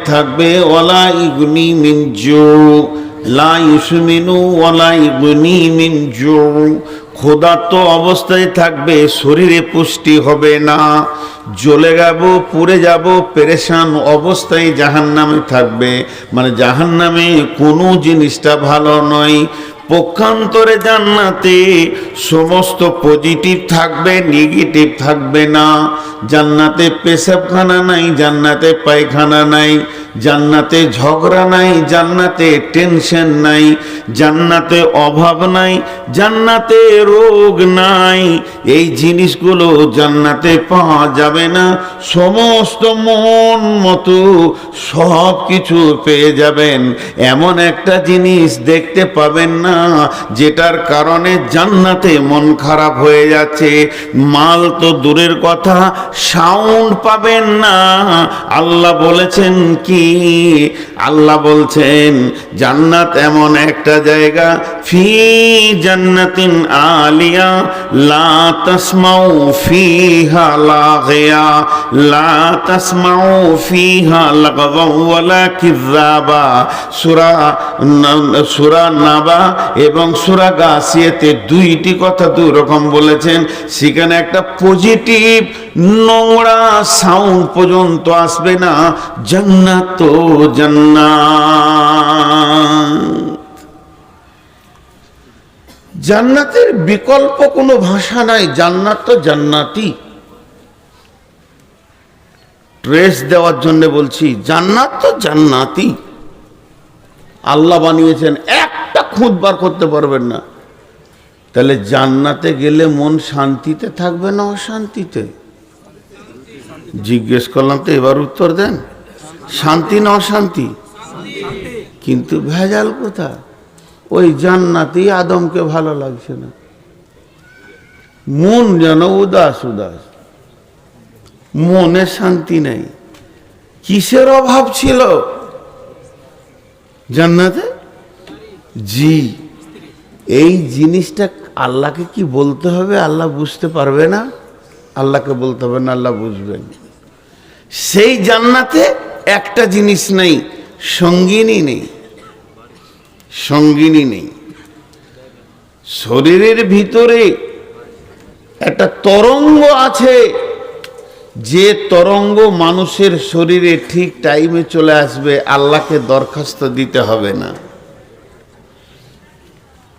থাকবে ওয়ালা ইগনি মিন জু, লা ইউসমিনু ওয়ালা ইগনি মিন জু। ক্ষুধার্ত অবস্থায় থাকবে, শরীরে পুষ্টি হবে না, জ্বলে যাব, পুড়ে যাব, পেরেশান অবস্থায় জাহান্নামে থাকবে। মানে জাহান্নামে কোনো জিনিসটা ভালো নয়। পক্ষান্তরে জান্নাতে সমস্ত পজিটিভ থাকবে, নেগেটিভ থাকবে না। জান্নাতে পেশাবখানা নাই, জান্নাতে পায়খানা নাই, জান্নাতে ঝগড়া নাই, জান্নাতে টেনশন নাই, জান্নাতে অভাব নাই, জান্নাতে রোগ নাই। এই জিনিসগুলো জান্নাতে পাওয়া যাবে না। সমস্ত মন মতো সব কিছু পেয়ে যাবেন, এমন একটা জিনিস দেখতে পাবেন না যেটার কারণে জান্নাতে মন খারাপ হয়ে যাচ্ছে। মাল তো দূরের কথা, সাউন্ড পাবেন না। আল্লাহ বলেছেন কি? আল্লাহ বলছেন জান্নাত এমন একটা জায়গা, ফি জান্নাতিন আলিয়া লা তাসমাউ ফিহা লাগিয়া, লা তাসমাউ ফিহা লাগওয়া ওয়ালা কিযাবা। সূরা নাবা এবং সূরা গাসিয়াতে দুইটি কথা দুই রকম বলেছেন। সেখানে একটা পজিটিভ নোংরা সাউন্ড পর্যন্ত আসবে না। জান্নাত তো জান্নাত, জান্নাতের বিকল্প কোনো ভাষা নাই। জান্নাত তো জান্নাতি। ট্রেস দেওয়ার জন্য বলছি, জান্নাত তো জান্নাতি। আল্লাহ বানিয়েছেন, একটা খুঁত বার করতে পারবেন না। তাহলে জান্নাতে গেলে মন শান্তিতে থাকবে না অশান্তিতে? জিজ্ঞেস করলাম তো, এবার উত্তর দেন। শান্তি না অশান্তি? কিন্তু ভেজাল কোথায়? ওই জান্নাতেই আদমকে ভালো লাগছে না, মন যেন উদাস উদাস, মনে শান্তি নেই। কিসের অভাব ছিল জান্নাতে? জি, এই জিনিসটা আল্লাহকে কি বলতে হবে? আল্লাহ বুঝতে পারবে না। আল্লাহকে বলতে হবে না, আল্লাহ বুঝবেন। সেই জান্নাতে একটা জিনিস নেই, সঙ্গিনী নেই। সঙ্গিনী নেই। শরীরের ভিতরে একটা তরঙ্গ আছে, যে তরঙ্গ মানুষের শরীরে ঠিক টাইমে চলে আসবে, আল্লাহকে দরখাস্ত দিতে হবে না।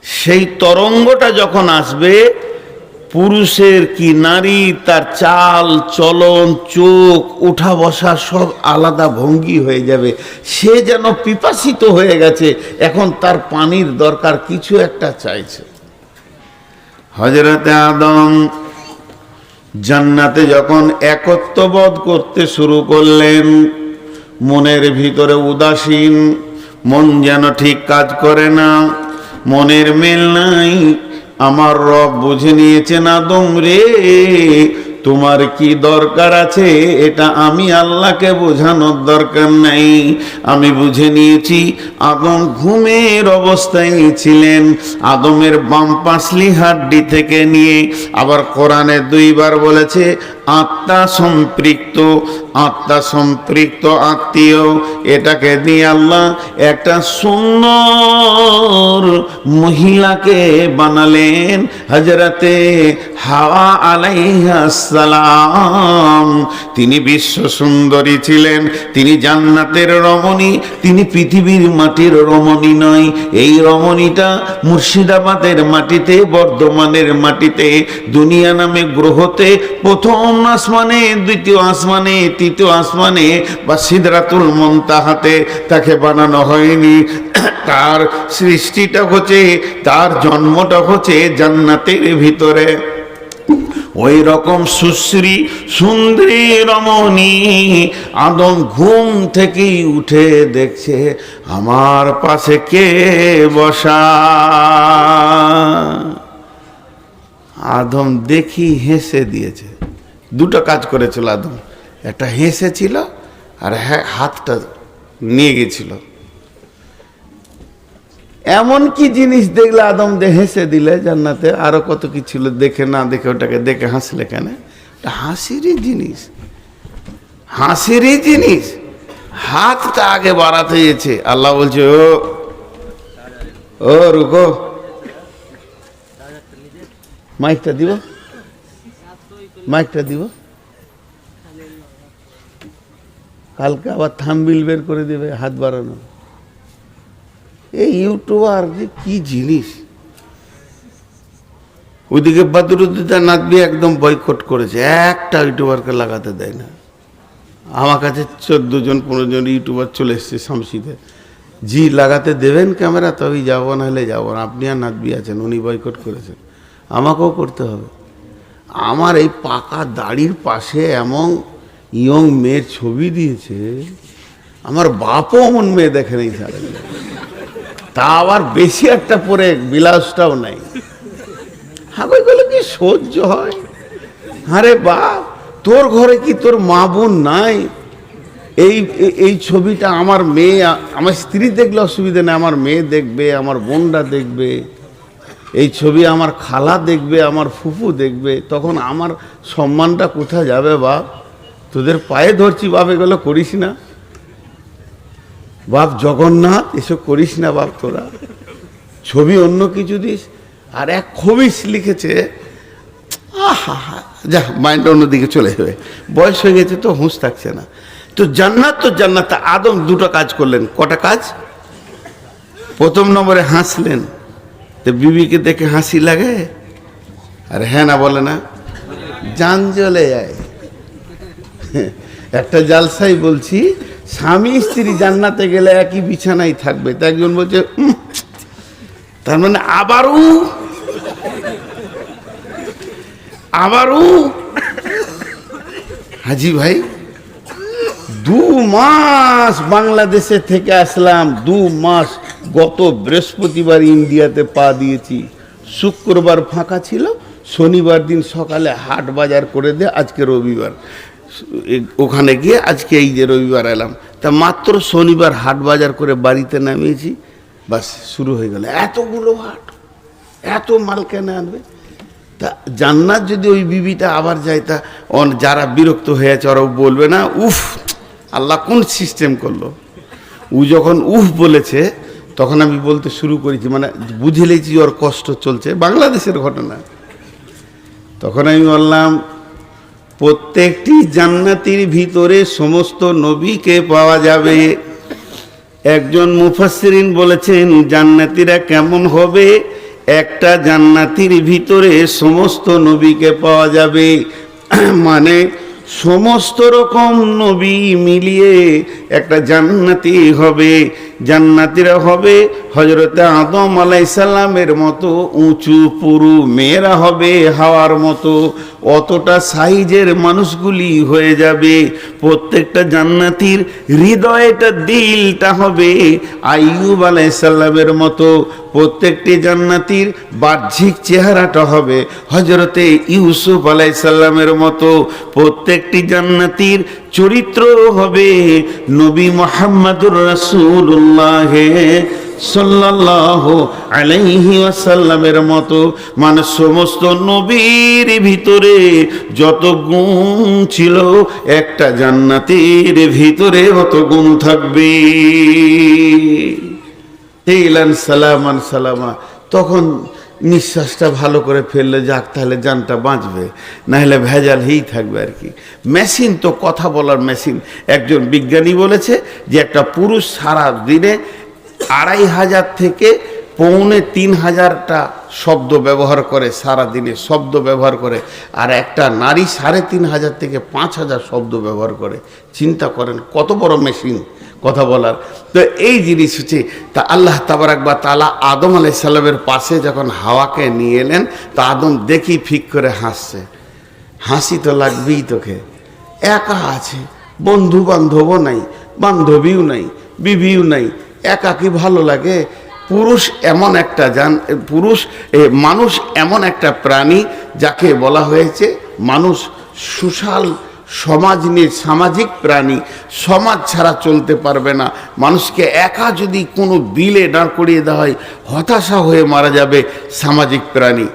সেই তরঙ্গটা যখন আসবে, পুরুষের কি নারী, তার চাল চলন, চোখ, উঠা বসা সব আলাদা ভঙ্গি হয়ে যাবে। সে যেন পিপাসিত হয়ে গেছে, এখন তার পানির দরকার, কিছু একটা চাইছে। হযরতে আদম জান্নাতে যখন একত্ববোধ করতে শুরু করলেন, মনের ভিতরে উদাসীন, মন যেন ঠিক কাজ করে না, মনের মিল নাই। আমার রব বুঝে নিয়েছেন, আদম রে তোমার কি দরকার আছে এটা আমি আল্লাহকে বোঝানোর দরকার নাই। আমি বুঝে নিয়েছি। আদম ঘুমের অবস্থায় ছিলেন। আদমের বাম পাঁচলি হাড্ডি থেকে নিয়ে, আবার কোরআনে দুইবার বলেছে আত্মা সম্পৃক্ত, আত্মা সম্পৃক্ত আত্মীয়, এটাকে দিয়ে আল্লাহ একটা সুন্দর মহিলাকে বানালেন, হযরতে হাওয়া আলাইহিস সালাম। তিনি বিশ্ব সুন্দরী ছিলেন, তিনি জান্নাতের রমণী, তিনি পৃথিবীর মাটির রমণী নয়। এই রমণীটা মুর্শিদাবাদের মাটিতে, বর্ধমানের মাটিতে, দুনিয়া নামে গ্রহতে প্রথম আসমানে, দ্বিতীয় আসমানে, তৃতীয় আসমানে বা সিদরাতুল মুনতাহাতে তাকে বানানো হয়নি। তার সৃষ্টিটা হচ্ছে, তার জন্মটা হচ্ছে জান্নাতের ভিতরে। ওই রকম সুশ্রী সুন্দরী রমণী আদম ঘুম থেকেই উঠে দেখছে আমার পাশে কে বসা। আদম দেখি হেসে দিয়েছে। দুটো কাজ করেছিল আদম, একটা হেসেছিল আর হাতটা নিয়ে গেছিল। এমন কি জিনিস দেখলে আদম হেসে দিলে? জান্নাতে আরো কত কি ছিল, দেখে না দেখে ওটাকে দেখে হাসলে কেন? হাসিরই জিনিস, হাসিরই জিনিস। হাতটা আগে বাড়াতে গেছে, আল্লাহ বলছে ও রুকো, মাইকটা দিব, মাইকটা দিব, কালকে আবার থাম্বনেইল বের করে দেবে হাত বাড়ানো। এই ইউটিউবার যে কি জিনিস। ওইদিকে বদরুদ্দোজা নাদবি একদম বয়কট করেছে, একটা ইউটিউবারকে লাগাতে দেয় না। আমার কাছে 14 জন 15 জন ইউটিউবার চলে এসছে শামসিতে, জি লাগাতে দেবেন ক্যামেরা তবেই যাবো, না হলে যাবো না। আপনি আর নাদবি আছেন, উনি বয়কট করেছেন, আমাকেও করতে হবে। আমার এই পাকা দাড়ির পাশে এমন ইয়ং মেয়ের ছবি দিয়েছে, আমার বাপও এমন মেয়ে দেখে নেই সারা, তা আবার বেশি একটা পরে বিলাসটাও নাই। হাগইগুলো কি সহ্য হয়? আরে বাপ, তোর ঘরে কি তোর মা বোন নাই? এই ছবিটা আমার মেয়ে, আমার স্ত্রী দেখলে অসুবিধা নেই, আমার মেয়ে দেখবে, আমার বোনরা দেখবে, এই ছবি আমার খালা দেখবে, আমার ফুফু দেখবে, তখন আমার সম্মানটা কোথায় যাবে বাপ? তোদের পায়ে ধরছি বাপ, এগুলো করিস না বাপ। জগন্নাথ এসব করিস না বাপ, তোরা ছবি অন্য কিছু দিস। আর এক খবিস লিখেছে, আহা হা, যা মাইন্ড অন্যদিকে চলে যাবে, বয়স হয়ে গেছে তো হুঁশ থাকছে না। তো জান্নাত আদম দুটো কাজ করলেন। কটা কাজ? প্রথম নম্বরে হাসলেন, তো বিবিকে দেখে হাসি লাগে? আর হ্যাঁ না বলে না, জান জ্বলে যায়। একটা জালসাই বলছি, স্বামী স্ত্রী জান্নাতে গেলে একই বিছানায় থাকবে, তা একজন বলছে তার মানে আবারও হাজি ভাই 2 মাস বাংলাদেশে থেকে আসলাম, 2 মাস। গত বৃহস্পতিবার ইন্ডিয়াতে পা দিয়েছি, শুক্রবার ফাঁকা ছিল, শনিবার দিন সকালে হাট বাজার করে দিয়ে আজকে রবিবার, ওখানে গিয়ে আজকে এই যে রবিবার এলাম। তা মাত্র শনিবার হাট বাজার করে বাড়িতে নামিয়েছি, বাস শুরু হয়ে গেল। এতগুলো হাট, এত মাল কেন আনবে? তা জান্নাত যদি ওই বিবিটা আবার যায়, তা যারা বিরক্ত হয়েছে ওরাও বলবে না উফ আল্লাহ কোন সিস্টেম করলো। ও যখন উফ বলেছে তখন আমি বলতে শুরু করেছি, মানে বুঝে লেছি ওর কষ্ট চলছে, বাংলাদেশের ঘটনা। তখন আমি বললাম প্রত্যেকটি জান্নাতির ভিতরে সমস্ত নবীকে পাওয়া যাবে। একজন মুফাসসিরিন বলেছেন জান্নাতীরা কেমন হবে, একটা জান্নাতির ভিতরে সমস্ত নবীকে পাওয়া যাবে, মানে সমস্ত রকম নবী মিলিয়ে একটা জান্নাতি হবে। জান্নাতিরা হবে হযরতে আদম আলাইহিস সালামের মতো উঁচু পুরু, মেয়েরা হবে হাওয়ার মতো, অতটা সাইজের মানুষগুলি হয়ে যাবে। প্রত্যেকটা জান্নাতির হৃদয়টা, দিলটা হবে আইয়ুব আলাইহিস সালামের মতো। প্রত্যেকটি জান্নাতির বাহ্যিক চেহারাটা হবে হযরতে ইউসুফ আলাইহিস সালামের মতো। প্রত্যেকটি জান্নাতির চরিত্র হবে নবী মুহাম্মদুর রাসূলুল্লাহ সাল্লাল্লাহু আলাইহি ওয়াসাল্লামের মতো। মানে সমস্ত নবীর ভিতরে যত গুণ ছিল, একটা জান্নাতের ভিতরে অত গুণ থাকবে। ইলান সালামান সালামা, তখন নিঃশ্বাসটা ভালো করে ফেললে যাক, তাহলে জানটা বাঁচবে, না হলে ভেজাল হয়েই থাকবে আর কি। মেশিন তো কথা বলার মেশিন। একজন বিজ্ঞানী বলেছে যে একটা পুরুষ সারা দিনে 2500 থেকে 2500টা শব্দ ব্যবহার করে, সারা দিনে শব্দ ব্যবহার করে, আর একটা নারী 3500 থেকে 5000 শব্দ ব্যবহার করে। চিন্তা করেন কত বড় মেশিন কথা বলার। তো এই জিনিস হচ্ছে, তা আল্লাহ তাবারাক ওয়া তাআলা আদম আলাইহিস সালামের পাশে যখন হাওয়াকে নিয়ে এলেন, তা আদম দেখি ফিক করে হাসছে। হাসি তো লাগবেই তোকে, একা আছে, বন্ধু বান্ধবও নাই, বান্ধবীও নাই, বিবিও নাই, একাকি ভালো লাগে। পুরুষ এমন একটা মানুষ এমন একটা প্রাণী যাকে বলা হয়েছে মানুষ সোশ্যাল, সমাজ নিয়ে সামাজিক প্রাণী। সমাজ ছাড়া চলতে পারবে না। মানুষকে একা যদি কোনো বিলে দাঁড় করিয়ে দেওয়া হয়, হতাশা হয়ে মারা যাবে সামাজিক প্রাণী।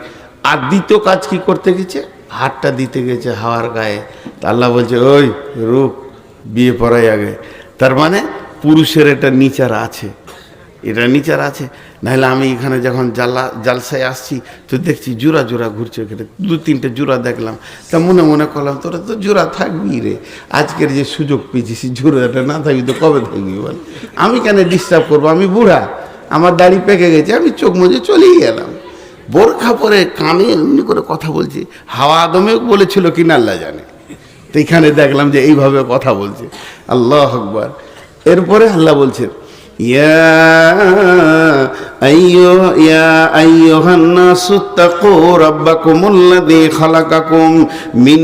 আর দ্বিতীয় কাজ কি করতে গেছে? হাতটা দিতে গেছে হাওয়ার গায়ে। তা আল্লাহ বলছে ওই রূপ বিয়ে পড়াই আগে। তার মানে পুরুষের এটা নিচার আছে, এটা নিচার আছে। নাহলে আমি এখানে যখন জালসায় আসছি তো দেখছি জোড়া জোড়া ঘুরছে, এখানে 2-3টে জোড়া দেখলাম, তা মনে মনে করলাম তোরা তো জোড়া থাকবি রে, আজকের যে সুযোগ পেয়েছিস জোড়াটা না থাকবি তো কবে থাকবি বল। আমি কেন ডিস্টার্ব করবো, আমি বুড়া, আমার দাড়ি পেকে গেছে, আমি চোখ মুজে চলেই গেলাম। বোরখা পরে কানে এমনি করে কথা বলছি, হাওয়া আদমেও বলেছিল কিনা আল্লাহ জানে। তো এখানে দেখলাম যে এইভাবে কথা বলছে, আল্লাহ আকবার। এরপরে আল্লাহ বলছেন يا أيها الناس اتقوا ربكم الذي خلقكم من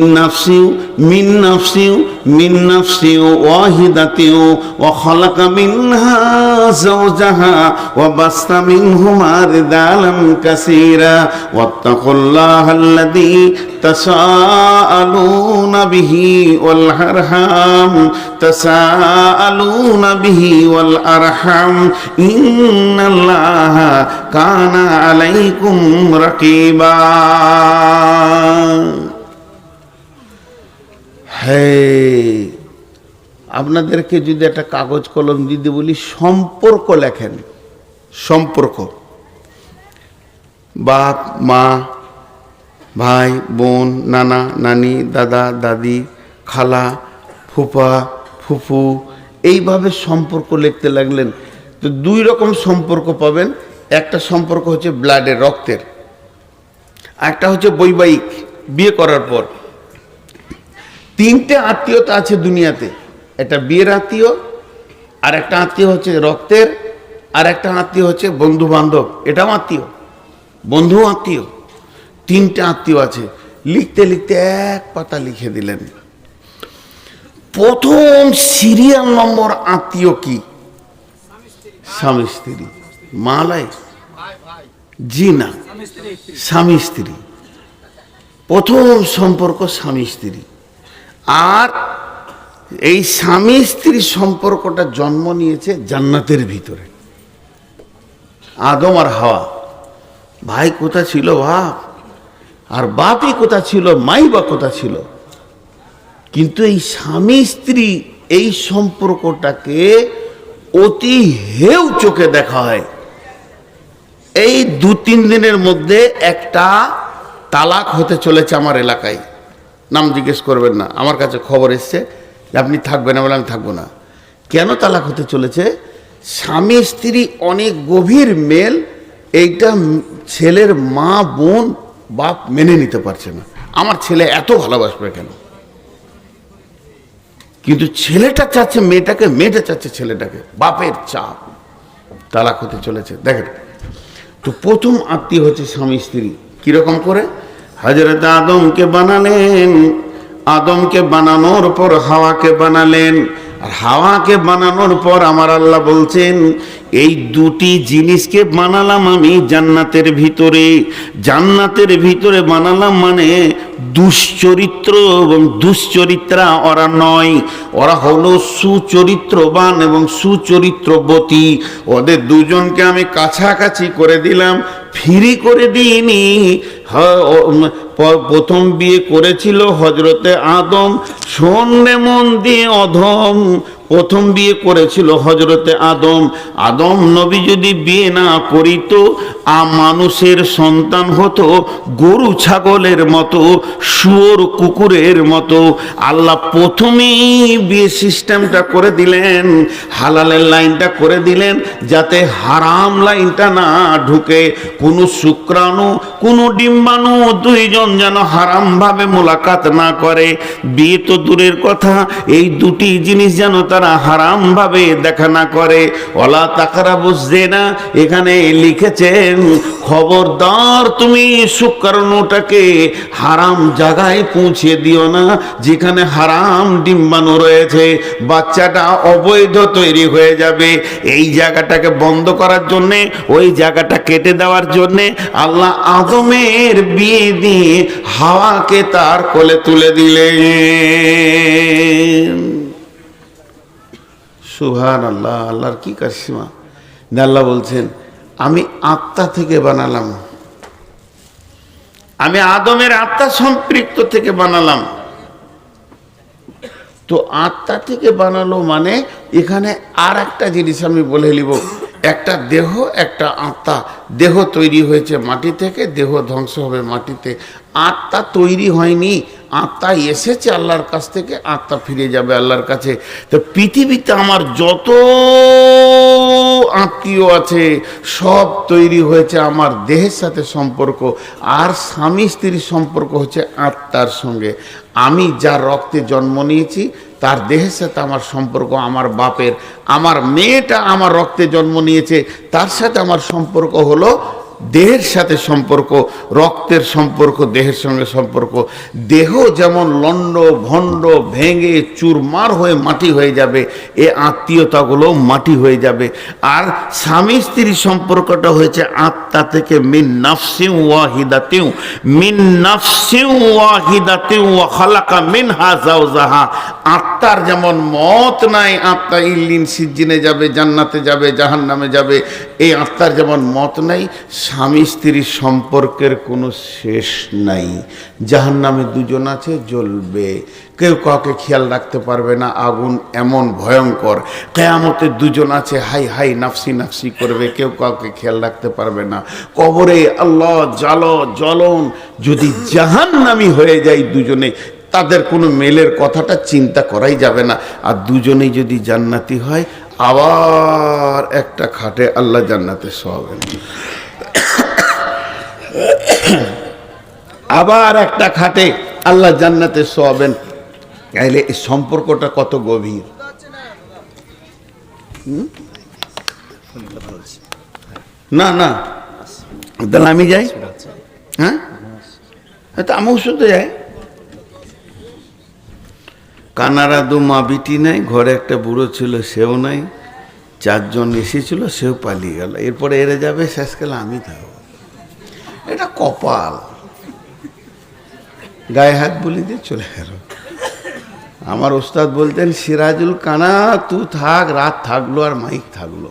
نفس واحدة وخلق منها زوجها وبث منهما رجالا كثيرا واتقوا الله الذي تساءلون به والأرحام إن الله كان عليكم رقيبا। আপনাদেরকে যদি একটা কাগজ কলম দিতে বলি, সম্পর্ক লেখেন, সম্পর্ক, বাপ মা, ভাই বোন, নানা নানি, দাদা দাদি, খালা ফুফা ফুফু, এইভাবে সম্পর্ক লিখতে লাগলেন। তো 2 রকম সম্পর্ক পাবেন। একটা সম্পর্ক হচ্ছে ব্লাডের, রক্তের, একটা হচ্ছে বৈবাহিক, বিয়ে করার পর। 3টে আত্মীয়তা আছে দুনিয়াতে, একটা বিয়ের আত্মীয়, আর একটা আত্মীয় হচ্ছে রক্তের, আর একটা আত্মীয় হচ্ছে বন্ধু বান্ধব, এটাও আত্মীয়, বন্ধু আত্মীয়। 3টে আত্মীয় আছে। লিখতে লিখতে 1 পাতা লিখে দিলেন। প্রথম সিরিয়াল নম্বর আত্মীয় কি? স্বামী স্ত্রী। মালাই জি না, স্বামী স্ত্রী, প্রথম সম্পর্ক স্বামী স্ত্রী। আর এই স্বামী স্ত্রী সম্পর্কটা জন্ম নিয়েছে জান্নাতের ভিতরে। আদম আর হাওয়া, ভাই কোথা ছিল বাপ, আর বাপই কোথা ছিল, মাই বা কোথা ছিল। কিন্তু এই স্বামী স্ত্রী এই সম্পর্কটাকে অতি হেউ চোখে দেখা হয়। এই 2-3 দিনের মধ্যে একটা তালাক হতে চলেছে আমার এলাকায়, নাম জিজ্ঞেস করবেন না, আমার কাছে খবর এসছে যে আপনি থাকবেন, বলে আমি থাকবো না। কেন তালাক হতে চলেছে? স্বামী স্ত্রী অনেক গভীর মেল, এইটা ছেলের মা বোন বাপ মেনে নিতে পারছে না। আমার ছেলে এত ভালোবাসবে কেন? কিন্তু ছেলেটা চাচ্ছে মেয়েটাকে, মেয়েটা চাচ্ছে ছেলেটাকে, বাপের চাপ। তালাক হতে চলেছে। দেখেন তো প্রথম আত্মীয় হচ্ছে স্বামী স্ত্রী। কিরকম করে? হযরত আদমকে বানালেন, আদমকে বানানোর পর হাওয়াকে বানালেন, আর হাওয়াকে বানানোর পর আমার আল্লাহ বলছেন এই 2টি জিনিসকে বানালাম আমি জান্নাতের ভিতরে। জান্নাতের ভিতরে বানালাম মানে দুশ্চরিত্র এবং দুশ্চরিত্রা ওরা নয়, ওরা হলো সুচরিত্রবান এবং সুচরিত্রবতী। ওদের দুজনকে আমি কাছাকাছি করে দিলাম, ফ্রি করে দিইনি। প্রথম বিয়ে করেছিল হযরতে আদম, শোনে মন দিয়ে অধম, প্রথম বিয়ে করেছিল হযরতে আদম। আদম নবী যদি বিয়ে না করিত, মানুষের সন্তান হতো গরু ছাগলের মতো, শুয়োর কুকুরের মতো। আল্লাহ প্রথমেই বিয়ে সিস্টেমটা করে দিলেন, হালালের লাইনটা করে দিলেন, যাতে হারাম লাইনটা না ঢুকে। কোনো শুক্রাণু কোনো ডিম্বাণু দুইজন যেন হারাম ভাবে মোলাকাত না করে। বিয়ে তো দূরের কথা, এই 2টি জিনিস যেন তারা হারাম ভাবে দেখা না করে। ওয়ালা তাকরাবুজ জিনা, এখানে লিখেছেন খবরদার তুমি শুক্রাণুটাকে হারাম জায়গায় পৌঁছে দিও না, যেখানে হারাম ডিম্বাণু রয়েছে, বাচ্চাটা অবৈধ তৈরি হয়ে যাবে। এই জায়গাটাকে বন্ধ করার জন্যে, ওই জায়গাটা কেটে দেওয়ার জন্যে আল্লাহ আদমের বিয়ে দিয়ে হাওয়াকে তার কোলে তুলে দিলেন। সুবহানাল্লাহ, আল্লাহর কি কারিশমা। আল্লাহ বলছেন আমি আত্মা থেকে বানালাম, আমি আদমের আত্মা সম্পৃক্ত থেকে বানালাম। তো আত্মা থেকে বানালো মানে এখানে আর একটা জিনিস আমি বলে নিব, একটা দেহ একটা আত্মা। দেহ তৈরি হয়েছে মাটি থেকে, দেহ ধ্বংস হবে মাটিতে। আত্মা তৈরি হয়নি, আত্মা এসেছে আল্লাহর কাছ থেকে, আত্মা ফিরে যাবে আল্লাহর কাছে। তো পৃথিবীতে আমার যত আত্মীয় আছে সব তৈরি হয়েছে আমার দেহের সাথে সম্পর্ক, আর স্বামী স্ত্রীর সম্পর্ক হচ্ছে আত্মার সঙ্গে। আমি যার রক্তে জন্ম নিয়েছি তার দেহের সাথে আমার সম্পর্ক আমার বাপের। আমার মেয়েটা আমার রক্তে জন্ম নিয়েছে, তার সাথে আমার সম্পর্ক হলো দেহের সাথে সম্পর্ক, রক্তের সম্পর্ক, দেহের সঙ্গে সম্পর্ক। দেহ যেমন লন্ড ভণ্ড ভেঙে চুরমার হয়ে মাটি হয়ে যাবে, এ আত্মীয়তাগুলো মাটি হয়ে যাবে। আর স্বামী স্ত্রীর সম্পর্কটা হয়েছে আত্মা থেকে, মিন নাফসিন ওয়াহিদাতিন, মিন নাফসিন ওয়াহিদাতিন ওয়া খালাকা মিনহা যাওজাহা। আত্মার যেমন মত নাই, আত্মা ইল্লিন সিজ্জিনে যাবে, জান্নাতে যাবে, জাহান্নামে যাবে, এই আত্মার যেমন মত নাই, স্বামী স্ত্রীর সম্পর্কের কোনো শেষ নাই। জাহান্নামে দুজন আছে, জ্বলবে, কেউ কাউকে খেয়াল রাখতে পারবে না, আগুন এমন ভয়ঙ্কর। কিয়ামতে দুজন আছে, হাই হাই নাফসি নাফসি করবে, কেউ কাউকে খেয়াল রাখতে পারবে না। কবরে আল্লাহ জ্বলন। যদি জাহান্নামী হয়ে যায় দুজনে, তাদের কোনো মেলের কথাটা চিন্তা করাই যাবে না। আর দুজনেই যদি জান্নাতি হয়, আবার একটা খাটে আল্লাহ জান্নাতে শোয়াবেন, আবার একটা খাটে আল্লাহ জান্নাতে শোয়াবেন। তাইলে এই সম্পর্কটা কত গভীর। না না, তাহলে আমি যাই, হ্যাঁ তো আমিও শুধু যাই। কানারা দু মা বিটি নাই, ঘরে একটা বুড়ো ছিল, সেও নাই, চারজন এসেছিল, সেও পালিয়ে গেল। এরপরে এরে যাবে, শেষকালে আমি থাকবো। এটা কপাল। গায়ে হাত বলি দিয়ে চলে গেল। আমার ওস্তাদ বলতেন, সিরাজুল কানা তু থাক, রাত থাকলো আর মাইক থাকলো।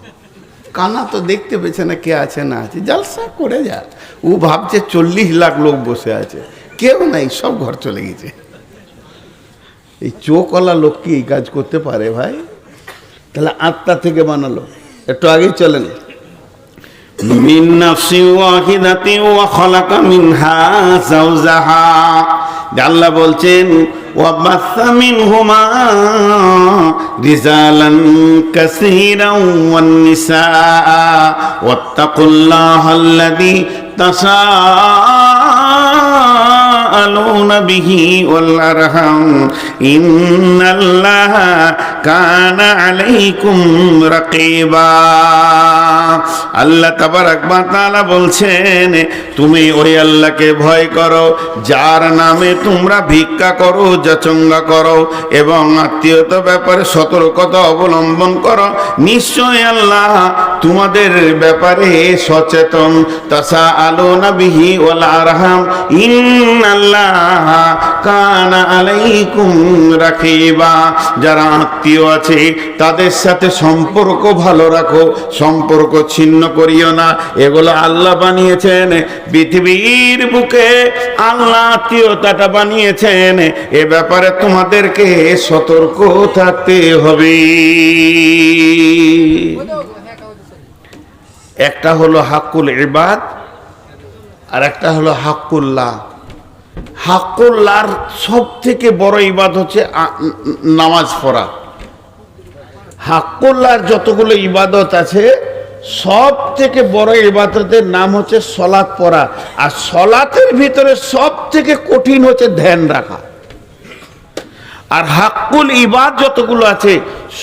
কানা তো দেখতে পেছে না কে আছে না আছে, জালসা করে যা। ও ভাবছে 40 লাখ লোক বসে আছে, কেউ নাই, সব ঘর চলে গেছে। এই চোখওয়ালা লোক কি এই কাজ করতে পারে ভাই? তাহলে আত্মা থেকে বানালো। একটু আগেই চলেন, মিন নাফসিন ওয়াহিদাতিন ওয়া খালাকা মিনহা যাওজাহা। আল্লাহ বলছেন, ওয়া বাসসা মিনহুমা রিজালান কাসীরান ওয়ান নিসা ওয়াত্তাকুল্লাহাল্লাযী তাসাআলুনা বিহি ওয়াল আরহাম ইন্নাল্লাহা কানা আলাইকুম রাকীবা। আল্লাহ তাবারাক ওয়া তাআলা বলছেন, তুমি ওই আল্লাহকে ভয় করো যার নামে তোমরা ভিক্ষা করো, যাচঙ্গা করো, এবং আত্মীয়তা ব্যাপারে সতর্কতা অবলম্বন করো। নিশ্চয় আল্লাহ তোমাদের ব্যাপারে সচেতন। তাসাআলুনা বিহি ওয়াল আরহাম ইন্নাল্লাহা কানা আলাইকুম রাকীবা। যারা আত্মীয় আছে তাদের সাথে সম্পর্ক ভালো রাখো, সম্পর্ক ছিন্ন করিও না। এগুলো আল্লাহ বানিয়েছেন। পৃথিবীর বুকে আল্লাহ আত্মীয়তাটা বানিয়েছেন, এ ব্যাপারে তোমাদেরকে সতর্ক থাকতে হবে। একটা হলো হাক্কুল ইবাদ, আর একটা হলো হাক্কুল্লাহ। হাক্কুল্লাহর সব থেকে বড় ইবাদত হচ্ছে নামাজ পড়া। হাক্কুল্লাহর যতগুলো ইবাদত আছে, সব থেকে বড় ইবাদতের নাম হচ্ছে সলাত পড়া। আর সলাতের ভিতরে সব থেকে কঠিন হচ্ছে ধ্যান রাখা। আর হাক্কুল ইবাদ যতগুলো আছে,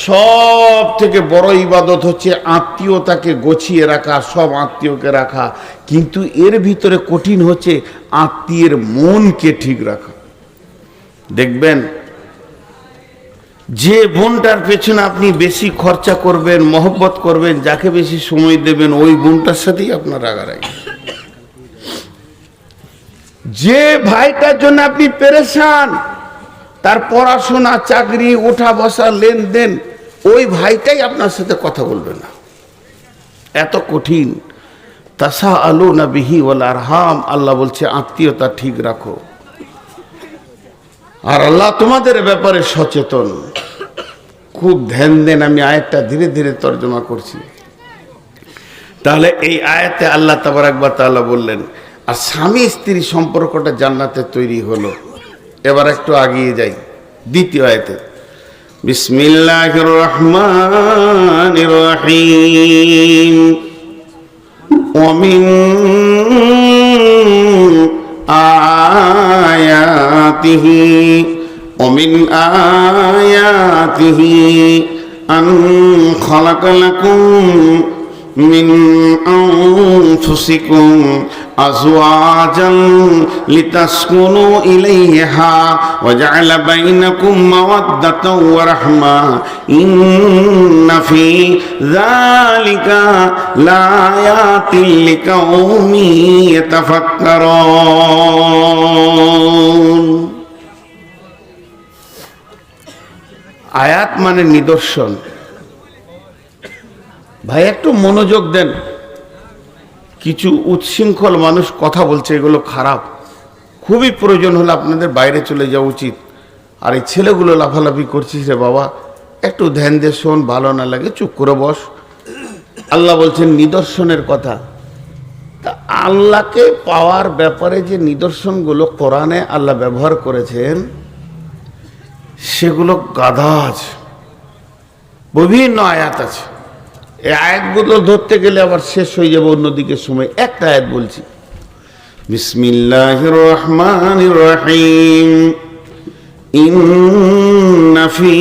সব থেকে বড় ইবাদত হচ্ছে আত্মীয়তাকে গছিয়ে রাখা, সব আত্মীয়কে রাখা। কিন্তু এর ভিতরে কঠিন হচ্ছে আত্মীয়ের মনকে ঠিক রাখা। দেখবেন, যে বোনটার পেছনে আপনি বেশি খরচা করবেন, মহব্বত করবেন, যাকে বেশি সময় দেবেন, ওই বোনটার সাথেই আপনার রাগারাগি। যে ভাইটার জন্য আপনি পেরেশান, তার পড়াশোনা, চাকরি, ওঠা বসা, লেনদেন, ওই ভাইটাই আপনার সাথে কথা বলবে না। এত কঠিন। তাসাআলুনা বিহি ওয়াল আরহাম। আল্লাহ বলছে আত্মীয়তা ঠিক রাখো। আর আল্লাহ তোমাদের ব্যাপারে সচেতন। খুব ধ্যান দেন, আমি আয়াতটা ধীরে ধীরে তর্জমা করছি। তাহলে এই আয়াতে আল্লাহ তাবারাক ওয়া তাআলা বললেন, আর স্বামী স্ত্রী সম্পর্কটা জান্নাতে তৈরি হলো। এবার একটু আগিয়ে যাই দ্বিতীয় আয়াতে। বিসমিল্লাহির রহমানির রহিম। ওমিন আয়াতিহি ওমিন আয়াতিহি আন খালাকা লাকুম মিন আনফুসিকুম আজওয়াজান লিতাসকুনু ইলাইহা ওয়া জাআলা বাইনাকুম মাওয়াদ্দাতাও ওয়া রাহমা ইন্না ফি যালিকা লাআয়াতিন লিকাউমিন ইয়াতাফাক্কারুন। আয়াত মানে নিদর্শন। ভাই একটু মনোযোগ দেন, কিছু উচ্ছৃঙ্খল মানুষ কথা বলছে, এগুলো খারাপ। খুবই প্রয়োজন হলে আপনাদের বাইরে চলে যাওয়া উচিত। আর এই ছেলেগুলো লাফালাফি করছিস রে বাবা, একটু ধ্যান দিয়ে শোন, ভালো না লাগে চুপ করে বস। আল্লাহ বলছেন নিদর্শনের কথা। তা আল্লাহকে পাওয়ার ব্যাপারে যে নিদর্শনগুলো কোরআনে আল্লাহ ব্যবহার করেছেন সেগুলো গাধা আছে, বিভিন্ন আয়াত আছে। এই আয়াতগুলো ধরতে গেলে আবার শেষ হয়ে যাবে অন্যদিকে সময়। একটা আয়াত বলছি, বিসমিল্লাহির রহমানির রহিম। ইন্না ফি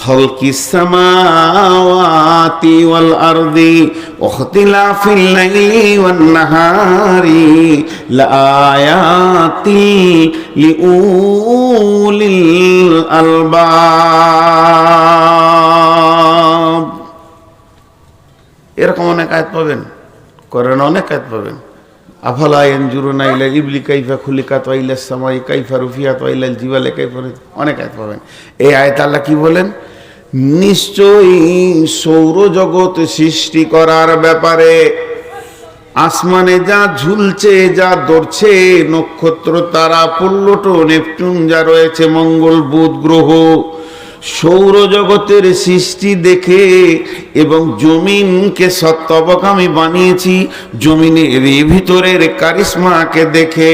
খালকিস সামাওয়াতি ওয়াল আরদি ওয়া ইখতিলাফিল লাইলি ওয়ান নাহারি লাআয়াতিন লিউলিল আলবাব। এরকম অনেক আয়াত পাবেন, কোরআনে অনেক আয়াত পাবেন। আফালা ইয়ানজুরুনা ইলা ইবলি কাইফা খুলিকাত ওয়া ইলাস সামাই কাইফা রুফিয়াত ওয়া ইলাল জিবালি কাইফা, অনেক আয়াত পাবেন। এই আয়াত আল্লাহ কি বলেন? নিশ্চয়ই সৌরজগৎ সৃষ্টি করার ব্যাপারে, আসমানে যা ঝুলছে, যা দৌড়ছে, নক্ষত্র, তারা, প্লুটো, নেপচুন যা রয়েছে, মঙ্গল, বুধ গ্রহ, সৌরজগতের সৃষ্টি দেখে এবং জমিনকে সত্যবক আমি বানিয়েছি, জমিনের ভিতরের কারিশমাকে দেখে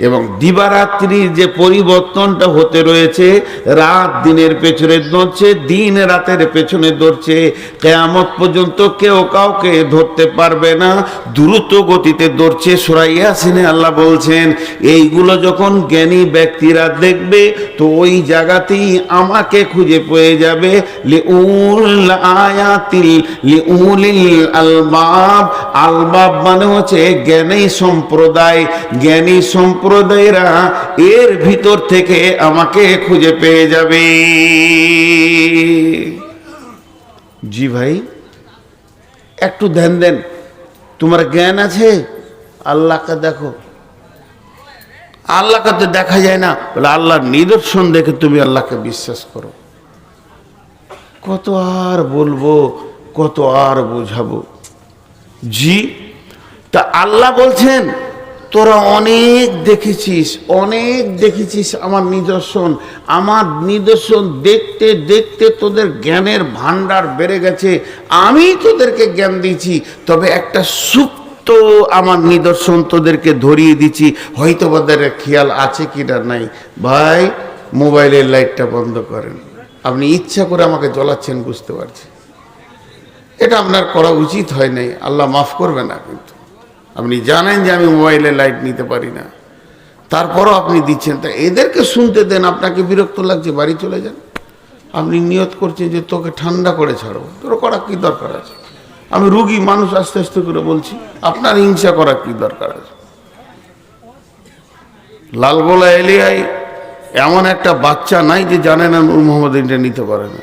এবং দিবারাত্রির যে পরিবর্তনটা হতে রয়েছে, রাত দিনের পেছনে দৌড়ছে, দিন রাতের পেছনে দৌড়ছে, কিয়ামত পর্যন্ত কেউ কাউকে ধরতে পারবে না, দ্রুত গতিতে দৌড়ছে। সূরা ইয়াসিনে আল্লাহ বলছেন এইগুলো যখন জ্ঞানী ব্যক্তিরা দেখবে তো ওই জায়গাতেই আমাকে খুঁজে পেয়ে যাবে। লিউল আয়াতিল লিউলিল আলবাব। আলবাব মানে হচ্ছে জ্ঞানী সম্প্রদায়। জ্ঞানী সম্প্রদায়রা এর ভিতর থেকে আমাকে খুঁজে পেয়ে যাবে। জি ভাই, একটু ধ্যান দেন। তোমার জ্ঞান আছে, আল্লাহকে দেখো। আল্লাহকে তো দেখা যায় না, বলে আল্লাহর নিদর্শন দেখে তুমি আল্লাহকে বিশ্বাস করো। কত আর বলবো, কত আর বোঝাবো। জি, তা আল্লাহ বলছেন তোরা অনেক দেখেছিস আমার নিদর্শন। আমার নিদর্শন দেখতে দেখতে তোদের জ্ঞানের ভান্ডার বেড়ে গেছে। আমি তোদেরকে জ্ঞান দিয়েছি, তবে একটা সুপ্ত আমার নিদর্শন তোদেরকে ধরিয়ে দিচ্ছি, হয়তো ওদের খেয়াল আছে কিনা নাই। ভাই মোবাইলের লাইটটা বন্ধ করেন। আপনি ইচ্ছা করে আমাকে জ্বলাচ্ছেন, বুঝতে পারছি। এটা আপনার করা উচিত হয় নাই, আল্লাহ মাফ করবে না। কিন্তু আপনি জানেন যে আমি মোবাইলে লাইট নিতে পারি না, তারপরও আপনি দিচ্ছেন। তা এদেরকে শুনতে দেন। আপনাকে বিরক্ত লাগছে, বাড়ি চলে যান। আপনি নিয়ত করছেন যে তোকে ঠান্ডা করে ছাড়বো, তোর করা কি দরকার আছে? আমি রুগী মানুষ, আস্তে আস্তে করে বলছি, আপনার হিংসা করা কি দরকার আছে? লালগোলা এলিয়ায় এমন একটা বাচ্চা নাই যে জানে না নূর মোহাম্মদ এটা নিতে পারে না।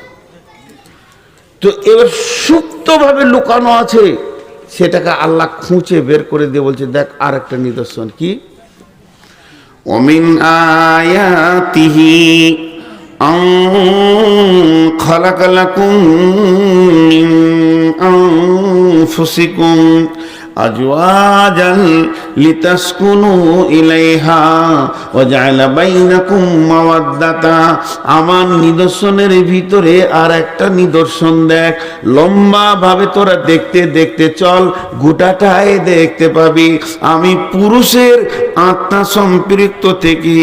তো এবার সুপ্তভাবে লুকানো আছে, সেটাকে আল্লাহ খুঁজে বের করে দিয়ে বলছে দেখ আর একটা নিদর্শন কি। ওমিন আয়াতিহি আন খালাকা লাকুম মিন আনফুসিকুম আজওয়াজান লিতাসকুনু ইলাইহা ওয়া জাআলা বাইনাকুম মাওয়াদ্দাতা। আমার নিদর্শনের ভিতরে আর একটা নিদর্শন দেখ, লম্বা ভাবে তোরা দেখতে দেখতে চল, গোটাটাই দেখতে পাবি। আমি পুরুষের আত্মা সম্পৃক্ত থেকে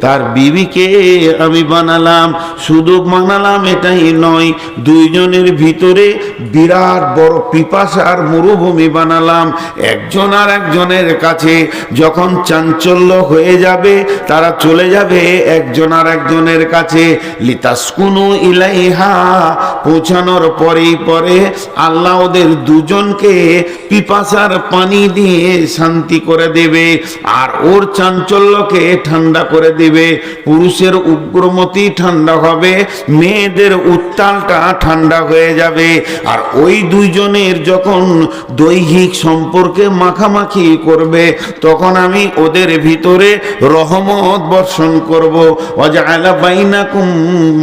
তার বিবিকে আমি বানালাম। শুধু বানালাম এটাই নয়, দুইজনের ভিতরে বিরাট বড় পিপাসার মরুভূমি বানালাম। একজন আর একজনের কাছে যখন চাঞ্চল্য হয়ে যাবে, তারা চলে যাবে একজন আর একজনের কাছে। লিতাসকুনু ইলাইহা, পৌঁছানোর পরেই পরে আল্লাহ ওদের দুজনকে পিপাসার পানি দিয়ে শান্তি করে দেবে, আর ওর চাঞ্চল্যকে ঠান্ডা করে দেবে। পুরুষের উগ্রমতি ঠান্ডা হবে, মেয়েদের উত্তালটা ঠান্ডা হয়ে যাবে। আর ওই দুইজনের যখন দৈহিক সম্পর্কে মাখামাখি করবে, তখন আমি ওদের ভিতরে রহমত বর্ষণ করব। ওয়াজআলা বাইনাকুম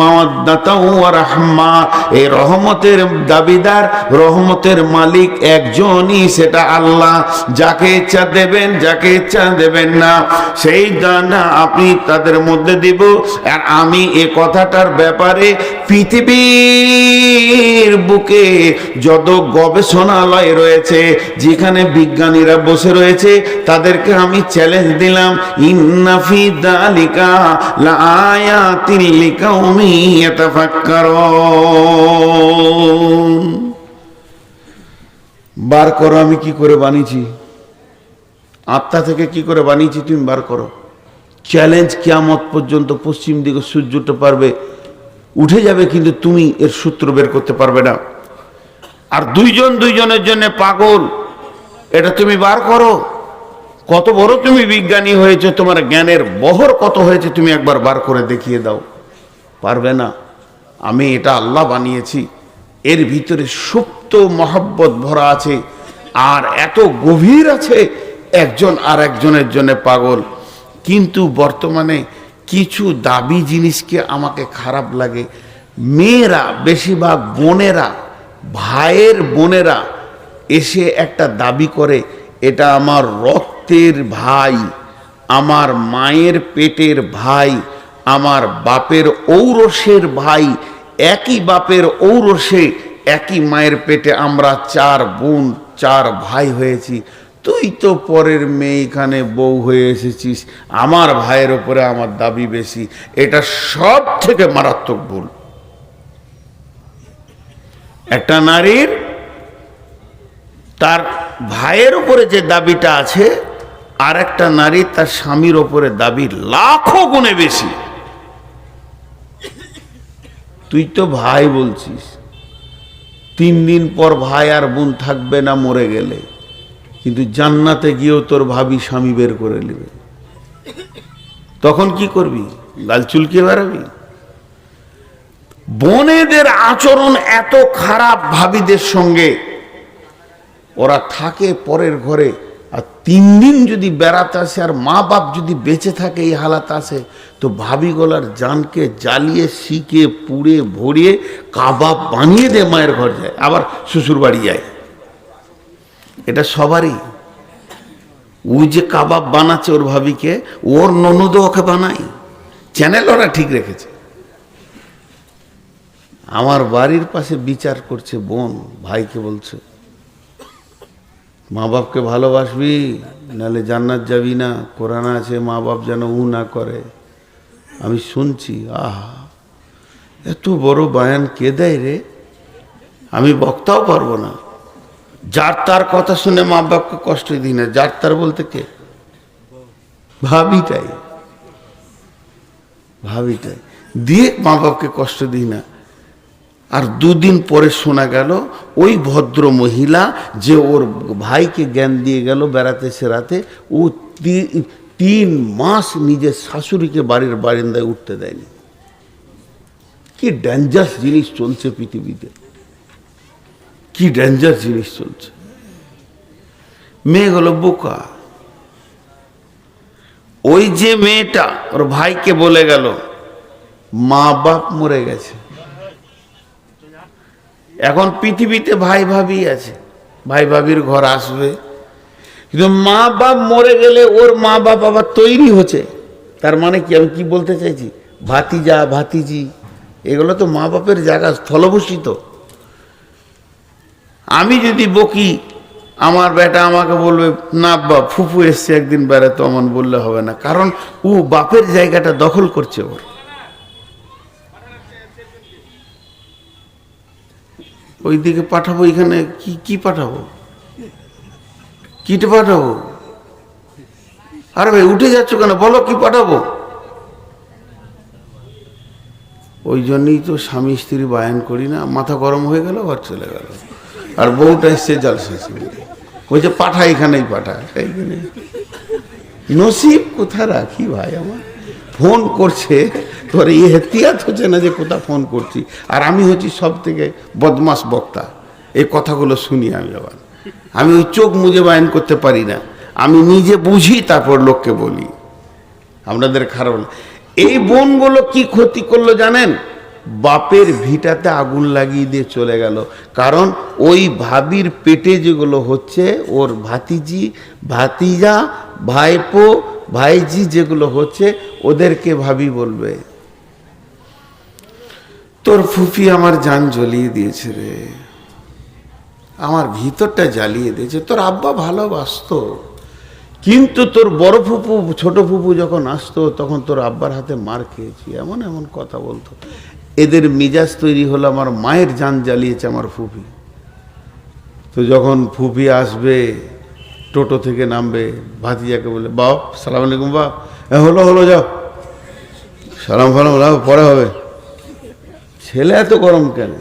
মাওয়াদ্দাতাও ওয়া রাহমা। এই রহমতের দাবিদার, রহমতের মালিক একজনই, সেটা আল্লাহ। যাকে ইচ্ছা দেবেন, যাকে ইচ্ছা দেবেন না, সেই দানা আপনি তাদের মধ্যে দিব। আর আমি এ কথাটার ব্যাপারে পৃথিবীর বুকে যত গবেষণালয় রয়েছে, যেখানে বিজ্ঞানীরা বসে রয়েছে, তাদেরকে আমি চ্যালেঞ্জ দিলাম, ইন্না ফি যালিকা লাআয়াতিল লিকাউমিন ইয়াতাফাক্কারুন। বার করো আমি কি করে বানিয়েছি, আত্মা থেকে কি করে বানিয়েছি, তুমি বার করো। চ্যালেঞ্জ কিয়ামত পর্যন্ত। পশ্চিম দিকে সূর্যটা পারবে, উঠে যাবে, কিন্তু তুমি এর সূত্র বের করতে পারবে না। আর দুইজন দুইজনের জন্য পাগল, এটা তুমি বার করো। কত বড় তুমি বিজ্ঞানী হয়েছে, তোমার জ্ঞানের বহর কত হয়েছে, তুমি একবার বার করে দেখিয়ে দাও। পারবে না। আমি এটা আল্লাহ বানিয়েছি, এর ভিতরে সুপ্ত মহব্বত ভরা আছে, আর এত গভীর আছে, একজন আর একজনের জন্য পাগল। কিন্তু বর্তমানে কিছু দাবি জিনিসকে আমাকে খারাপ লাগে। মেয়েরা, বেশিরভাগ বোনেরা, ভাইয়ের বোনেরা এসে একটা দাবি করে, এটা আমার রক্তের ভাই, আমার মায়ের পেটের ভাই, আমার বাপের ঔরসের ভাই, একই বাপের ঔরসে একই মায়ের পেটে আমরা 4 বোন 4 ভাই হয়েছি। তুই তো পরের মেয়ে এখানে বউ হয়ে এসেছিস, আমার ভাইয়ের ওপরে আমার দাবি বেশি। এটা সব থেকে মারাত্মক ভুল। একটা নারীর তার ভাইয়ের উপরে যে দাবিটা আছে, আর একটা নারী তার স্বামীর ওপরে দাবি লাখো গুণে বেশি। তুই তো ভাই বলছিস, 3 দিন পর ভাই আর বোন থাকবে না মরে গেলে, কিন্তু জান্নাতে গিয়েও তোর ভাবি স্বামী বের করে নেবে। তখন কি করবি? গাল চুলকে বেড়াবি? বোনেদের আচরণ এত খারাপ ভাবিদের সঙ্গে, ওরা থাকে পরের ঘরে, আর 3 দিন যদি বেড়াতে আসে আর মা বাপ যদি বেঁচে থাকে এই হালাত আসে, তো ভাবি গলার জানকে জ্বালিয়ে শিকে পুড়ে ভরিয়ে কাবাব বানিয়ে দে, মায়ের ঘর যায়, আবার শ্বশুর বাড়ি যায়। এটা সবারই। ওই যে কাবাব বানাচ্ছে ওর ভাবিকে, ওর ননদ ওকে বানায়। চ্যানেল ওরা ঠিক রেখেছে। আমার বাড়ির পাশে বিচার করছে বোন, ভাইকে বলছে, মা বাপকে ভালোবাসবি, নাহলে জান্নাত যাবি না। কোরআনে আছে মা বাপ যেন না করে। আমি শুনছি, আহা, এত বড় বায়ান কে দেয় রে? আমি বক্তাও পারবো না। যার তার কথা শুনে মা বাপকে কষ্ট দিই না। যার তার বলতে কে? ভাবিটাই দিয়ে মা বাপকে কষ্ট দিই না। আর 2 দিন পরে শোনা গেল ওই ভদ্র মহিলা যে ওর ভাইকে জ্ঞান দিয়ে গেল বেড়াতে সেরাতে, ও 3 মাস নিজের শাশুড়িকে বাড়ির বারান্দায় উঠতে দেয়নি। কি ডেঞ্জারাস জিনিস চলছে পৃথিবীতে, কি ডেঞ্জার জিনিস চলছে। মেয়েগুলো বোকা। ওই যে মেয়েটা ওর ভাইকে বলে গেল মা বাপ মরে গেছে, এখন পৃথিবীতে ভাই ভাবি আছে, ভাই ভাবির ঘর আসবে, কিন্তু মা বাপ মরে গেলে ওর মা বাপ আবার তৈরি হচ্ছে। তার মানে কি, আমি কি বলতে চাইছি, ভাতিজা ভাতিজি এগুলো তো মা বাপের জায়গা, স্থলভূষিত। আমি যদি বকি, আমার বেটা আমাকে বলবে না বাপ ফুফু এসছে একদিন বেড়াতে, অমন বললে হবে না, কারণ ও বাপের জায়গাটা দখল করছে ওর। ওইদিকে পাঠাবো, এখানে কি কি পাঠাবো, কিটা পাঠাবো? আরে ভাই উঠে যাচ্ছ কেন, বলো কি পাঠাবো? ওই জন্যই তো স্বামী স্ত্রী বায়ান করি না, মাথা গরম হয়ে গেল ঘর চলে গেল, আর বউটা এসছে জলসা ওই যে পাঠা, এখানেই পাঠা, এইখানে নসিব কোথা রাখি ভাই আমার। ফোন করছে তোর এই এহতিয়াত হচ্ছে না যে কোথা ফোন করছি, আর আমি হচ্ছি সব থেকে বদমাস বক্তা, এই কথাগুলো শুনি আমি। আবার আমি ওই চোখ মুজে বায়ান করতে পারি না, আমি নিজে বুঝি তারপর লোককে বলি। আপনাদের খারাপ, এই বোনগুলো কি ক্ষতি করলো জানেন? বাপের ভিটাতে আগুন লাগিয়ে দিয়ে চলে গেল, কারণ ওই ভাবির পেটে যেগুলো হচ্ছে, ওর ভাতিজি ভাতিজা ভাইপো ভাইজি যেগুলো হচ্ছে, ওদেরকে ভাবি বলবে তোর ফুফি আমার জান জ্বলিয়ে দিয়েছে রে, আমার ভিতরটা জ্বালিয়ে দিয়েছে। তোর আব্বা ভালোবাসতো, কিন্তু তোর বড় ফুপু ছোট ফুপু যখন আসতো তখন তোর আব্বার হাতে মার খেয়েছি, এমন এমন কথা বলতো। এদের মিজাজ তৈরি হলো আমার মায়ের জান জ্বালিয়েছে আমার ফুফি। তো যখন ফুফি আসবে, টোটো থেকে নামবে, ভাতিজাকে বলে বাপ সালাম আলাইকুম, বাপ হলো হলো যাও, সালাম ফালাম পরে হবে। ছেলে এত গরম কেন?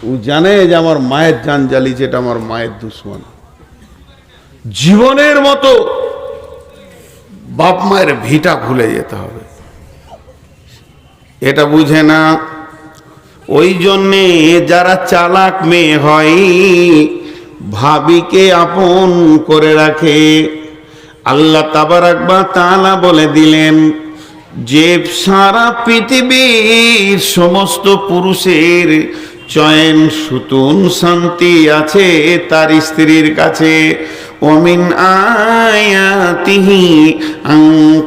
ও জানে যে আমার মায়ের জান জ্বালিয়েছে, এটা আমার মায়ের দুশ্মন। জীবনের মতো বাপ মায়ের ভিটা ভুলে যেতে হবে, এটা বুঝে না। ওই জন্যে যারা চালাক মেয়ে হয়, ভাবিকে আপন করে রাখে। আল্লাহ তাবারাক ওয়া তাআলা বলে দিলেন যে সারা পৃথিবীর সমস্ত পুরুষের চয়ন সুতুন শান্তি আছে তার স্ত্রীর কাছে। ওমিন আয়াতিহি আন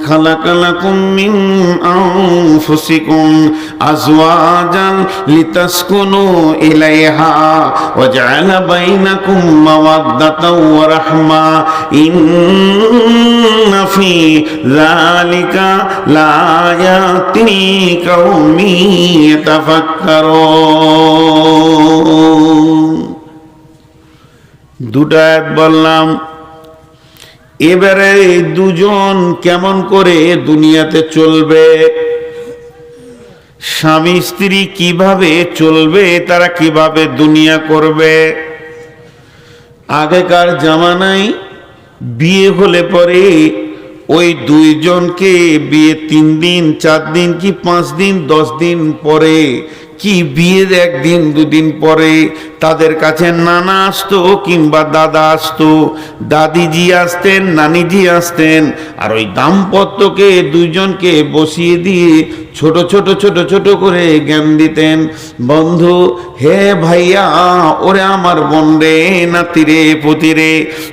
খালাকা লাকুম মিন আনফুসিকুম আজওয়াজান লিতাসকুনু ইলাইহা ওয়া জাআলা বাইনাকুম মাওয়াদ্দাতাও ওয়া রাহমা ইন্না ফি যালিকা লায়াতিন লিকাউমিন ইয়াতাফাক্কারুন। দুটো আয়াত বললাম। এবারে দুজন কেমন করে দুনিয়াতে চলবে, স্বামী স্ত্রী কিভাবে চলবে, তারা কিভাবে দুনিয়া করবে। আগেকার জামানায় বিয়ে হলে পরে ওই দুইজনকে বিয়ে 3 দিন 4 দিন কি 5 দিন 10 দিন পরে, কি বিয়ের 1 দিন 2 দিন পরে তাদের কাছে নানা আসতো কিংবা দাদা আসতো, দাদিজি আসতেন, নানিজি আসতেন, আর ওই দাম্পত্যকে দুইজনকে বসিয়ে দিয়ে ছোট ছোট ছোট ছোট করে জ্ঞান দিতেন। বন্ধু, হে ভাইয়া, ওরে আমার বোন রে, নাতি রে, পুতি রে,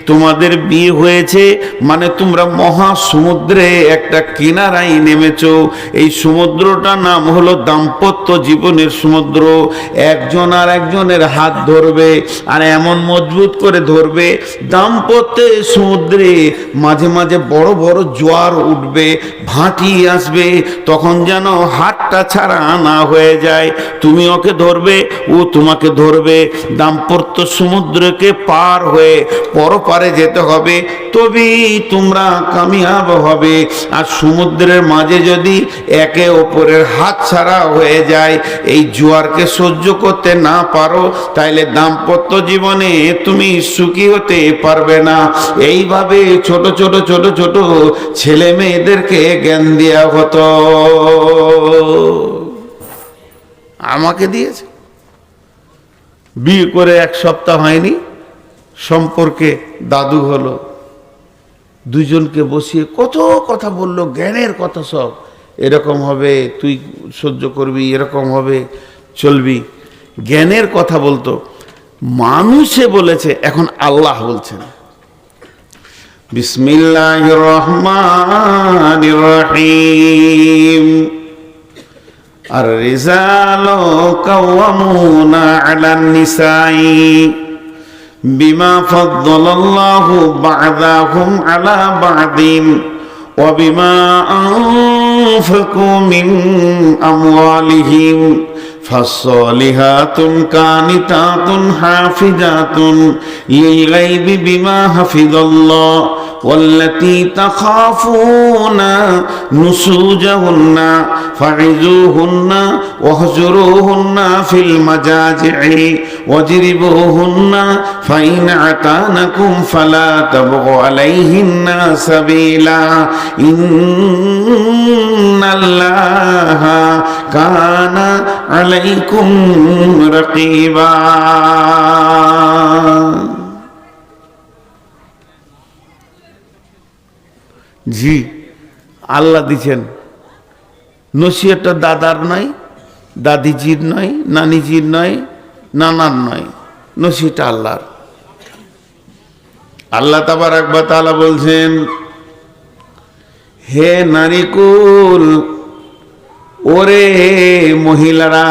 তোমাদের বিয়ে হয়েছে মানে তোমরা মহা সমুদ্রে একটা কিনারায় নেমেছো। এই সমুদ্রটার নাম হলো দাম্পত্য জীবনের সমুদ্র। একজন আর একজনের হাত ধরবে, আর এমন মজবুত করে ধরবে, দাম্পত্যের সমুদ্রে মাঝে মাঝে বড় বড় জোয়ার উঠবে, ভাটি আসবে, তখন যেন হাতটা ছাড়া না হয়ে যায়। তুমি ওকে ধরবে, ও তোমাকে ধরবে, দাম্পত্য সমুদ্রকে পার হয়ে পরপারে যেতে হবে, তবেই তোমরা কামিয়াব হবে। আর সমুদ্রের মাঝে যদি একে অপরের হাত ছাড়া হয়ে যায়, এই জোয়ারকে সহ্য করতে না পারো, তাইলে দাম্পত্য জীবনে তুমি সুখী হতে পারবে না। এইভাবে ছোট ছোট ছোট ছোট ছেলে মেয়েদেরকে জ্ঞান দেওয়া হতো। আমাকে দিয়েছে, বিয়ে করে 1 সপ্তাহ হয়নি, সম্পর্কে দাদু হলো, দুইজনকে বসিয়ে কত কথা বললো, জ্ঞানের কথা সব। এরকম হবে, তুই সহ্য করবি, এরকম হবে, চলবি, জ্ঞানের কথা বলতো। মানুষে বলেছে, এখন আল্লাহ বলছেন। বিসমিল্লাহির রহমানির রহিম। আর রিজালু কাওয়ামুনা আলান নিসাই বিমা ফাদ্দালাল্লাহু বা'দাহুম আলা বা'দিন ওয়া বিমা আনফাকু মিন আমওয়ালিহিম ফাসসালিহাতুন কানিতাতুন হাফিজাতুন লিল গায়বি বিমা হাফিজাল্লাহ والتي تخافون نشوزهن فعظوهن واهجروهن في المضاجع واضربوهن فإن أطعنكم فلا تبغوا عليهن سبيلا إن الله كان عليكم رقيبا। জি, আল্লাহ দিচ্ছেন। নসিহতটা দাদার নয়, দাদিজির নয়, নানিজির নয়, নানার নয়, নসিহতটা আল্লাহর। আল্লাহ তাবারক ওয়া তাআলা বলছেন, হে নারীকুল, ওরে মহিলারা,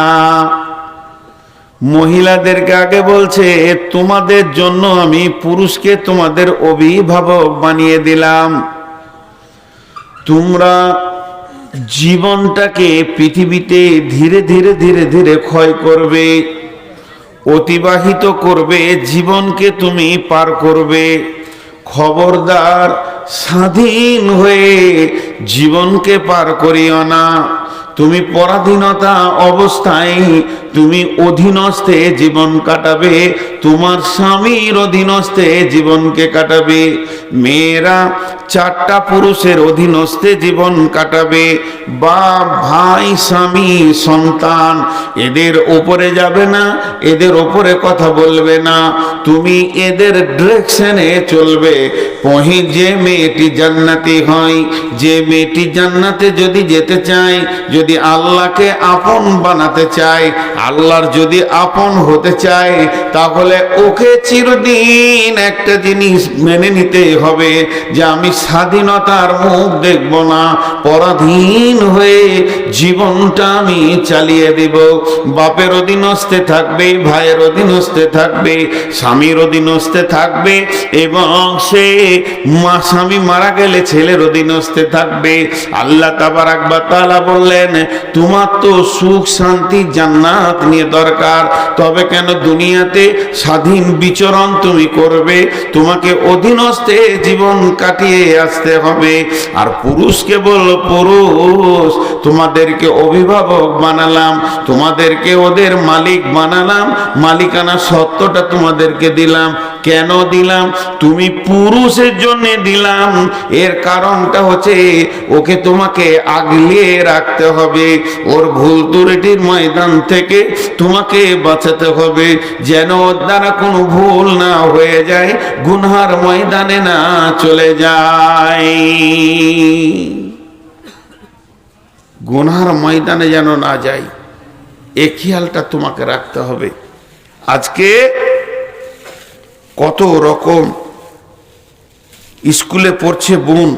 মহিলাদেরকে আগে বলছে তোমাদের জন্য আমি পুরুষকে তোমাদের অভিভাবক বানিয়ে দিলাম। তোমরা জীবনটাকে পৃথিবীতে ধীরে ধীরে ধীরে ধীরে ক্ষয় করবে, অতিবাহিত করবে, জীবনকে তুমি পার করবে। খবরদার, স্বাধীন হয়ে জীবনকে পার করিও না। তুমি পরাধীনতা অবস্থায় তুমি অধীনস্থে জীবন কাটাবে, তোমার স্বামীর অধীনস্থে জীবনকে কাটাবে। মেয়েরা 4টা পুরুষের অধীনস্থে জীবন কাটাবে, বা ভাই, স্বামী, সন্তান, এদের ওপরে যাবে না, এদের ওপরে কথা বলবে না, তুমি এদের ডিরেকশনে চলবে। যে মেয়েটি জান্নাতি হয়, যে মেয়েটি জান্নাতে যদি যেতে চায়, যদি আল্লাহকে আপন বানাতে চায়, আল্লাহর যদি আপন হতে চায়, তাহলে ওকে চিরদিন একটা জিনিস মেনে নিতে হবে যে আমি স্বাধীনতার মুখ দেখব না, পরাধীন হয়ে জীবনটা আমি চালিয়ে দেব। বাপের অধীনস্থে থাকবে, ভাইয়ের অধীনস্থে থাকবে, স্বামীর অধীনস্থে থাকবে, এবং সে স্বামী মারা গেলে ছেলের অধীনস্থে থাকবে। আল্লাহ তাবারক ওয়া তাআলা বললেন, তোমার তো সুখ শান্তি জান্নাত নিয়ে দরকার, তবে কেন দুনিয়াতে স্বাধীন বিচরণ তুমি করবে, তোমাকে অধীনস্থে জীবন কাটিয়ে আসতে হবে। আর পুরুষকে বলল, পুরুষ, তোমাদেরকে অভিভাবক বানালাম, তোমাদেরকে ওদের মালিক বানালাম, মালিকানা সত্ত্বটা তোমাদেরকে দিলাম। কেন দিলাম? তুমি পুরুষের জন্য দিলাম। এর কারণটা হচ্ছে ওকে তোমাকে আগলিয়ে রাখতে হবে, ওর ভুল ত্রুটির ময়দান থেকে তোমাকে বাঁচাতে হবে, যেন ওর দ্বারা কোনো ভুল না হয়ে যায়, গুনহার ময়দানে না চলে যায়, গুনহার ময়দানে যেন না যায়, এ খেয়ালটা তোমাকে রাখতে হবে। আজকে কত রকম স্কুলে পড়ছে বোন,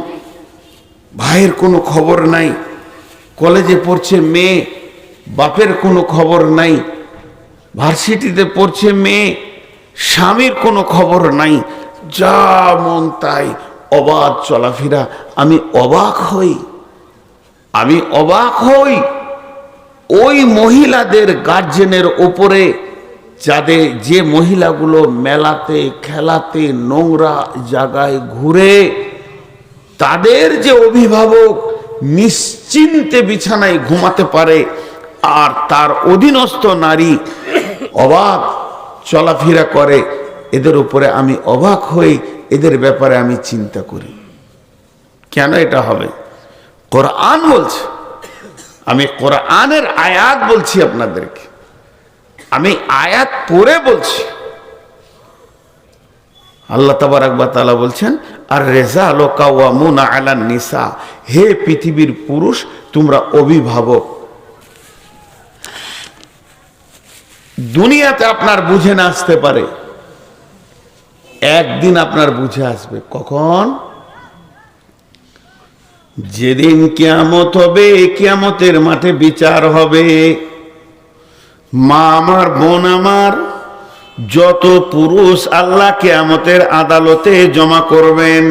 ভাইয়ের কোনো খবর নাই, কলেজে পড়ছে মেয়ে, বাপের কোনো খবর নাই, ভার্সিটিতে পড়ছে মেয়ে, স্বামীর কোনো খবর নাই, যা মন তাই অবাধ চলাফেরা। আমি অবাক হই, আমি অবাক হই ওই মহিলাদের গার্জেনের ওপরে, যাদের যে মহিলাগুলো মেলাতে খেলাতে নোংরা জায়গায় ঘুরে, তাদের যে অভিভাবক নিশ্চিন্তে বিছানায় ঘুমাতে পারে, আর তার অধীনস্থ নারী অবাক চলাফেরা করে, এদের উপরে আমি অবাক হই, এদের ব্যাপারে আমি চিন্তা করি। কেন এটা হবে? কোরআন বলছে, আমি কোরআনের আয়াত বলছি আপনাদেরকে, আমি আয়াত পড়ে বলছি। আল্লাহ তাবারক ওয়া তাআলা বলছেন, আর রিজালু কাওয়ামুনা আলান নিসা, হে পৃথিবীর পুরুষ, তোমরা অভিভাবক। দুনিয়াতে আপনার বুঝে না আসতে পারে, একদিন আপনার বুঝে আসবে। কখন? যেদিন কিয়ামত হবে, কিয়ামতের মাঠে বিচার হবে। মা আমার, বোন আমার, যত পুরুষ আল্লাহ কিয়ামতের আদালতে জমা করবেন,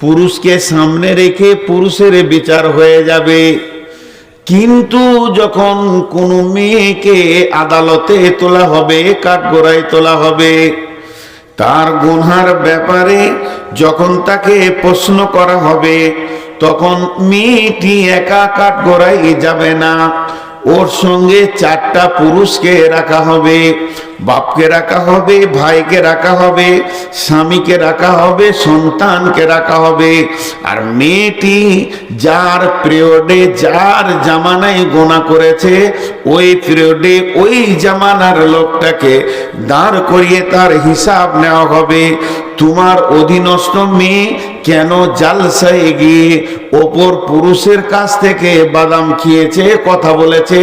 পুরুষকে সামনে রেখে পুরুষের বিচার হয়ে যাবে। কিন্তু যখন কোনো মেয়েকে আদালতে তোলা হবে, কাঠগড়ায় তোলা হবে, তার গুনহার ব্যাপারে যখন তাকে প্রশ্ন করা হবে, তখন মেয়েটি একা কাঠগড়ায় যাবে না, ওর সঙ্গে 4টা পুরুষকে রাখা হবে। বাপকে রাখা হবে, ভাইকে রাখা হবে, স্বামীকে রাখা হবে, সন্তানকে রাখা হবে। আর মেয়েটি যার পিরিয়ডে, যার জামানায় গোনা করেছে, ওই পিরিয়ডে ওই জামানার লোকটাকে দাঁড় করিয়ে তার হিসাব নেওয়া হবে। তোমার অধীনস্থ মেয়ে কেন জালসায় গিয়ে অপর পুরুষের কাছ থেকে বাদাম খেয়েছে, কথা বলেছে,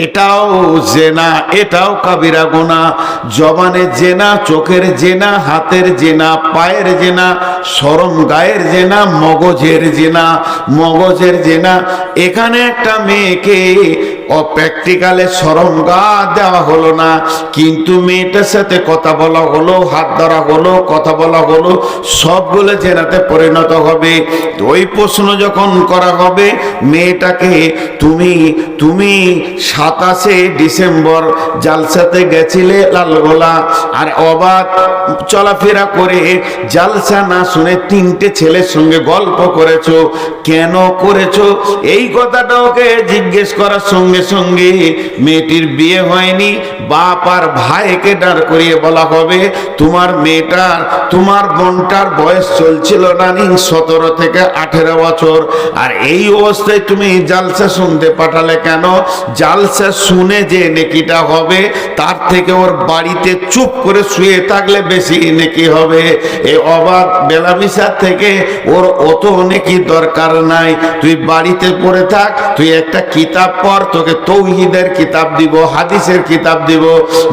এটাও জেনা, এটাও কাবিরা গুনাহ। জবানের জেনা, চোখের জেনা, হাতের জেনা, পায়ের জেনা, শরম গায়ের জেনা, মগজের জেনা, মগজের জেনা। এখানে একটা মেয়েকে প্র্যাকটিক্যালে শরম গা দেওয়া হলো না, কিন্তু মেয়েটার সাথে কথা বলা হলো, হাত ধরা হলো, কথা বলা হলো, সবগুলো জেনাতে পরিণত হবে। ওই প্রশ্ন যখন করা হবে মেয়েটাকে, তুমি 27শে ডিসেম্বর জালসাতে গেছিলে লালগোলা, আর অবাধ চলাফেরা করে জালসা না শুনে 3টে ছেলের সঙ্গে গল্প করেছো, কেন করেছো? এই কথাটা ওকে জিজ্ঞেস করার সঙ্গে সঙ্গে মেয়েটির বিয়ে হয়নি, বাপ আর ভাইকে দাঁড় করিয়ে বলা হবে, তোমার মেয়েটার, তোমার বোনটার বয়স চলছিল রানিং 17 থেকে 18 বছর, আর এই অবস্থায় তুমি জালসা শুনতে পাঠালে কেন? জালসা শুনে যে নেকিটা হবে, তার থেকে ওর বাড়িতে চুপ করে শুয়ে থাকলে বেশি নেকি হবে। এই অবাধ বেলামিশার থেকে ওর অত নেকি দরকার নাই। তুই বাড়িতে পড়ে থাক, তুই একটা কিতাব পড়, তোকে তৌহিদের কিতাব দিব, হাদিসের কিতাব দিব।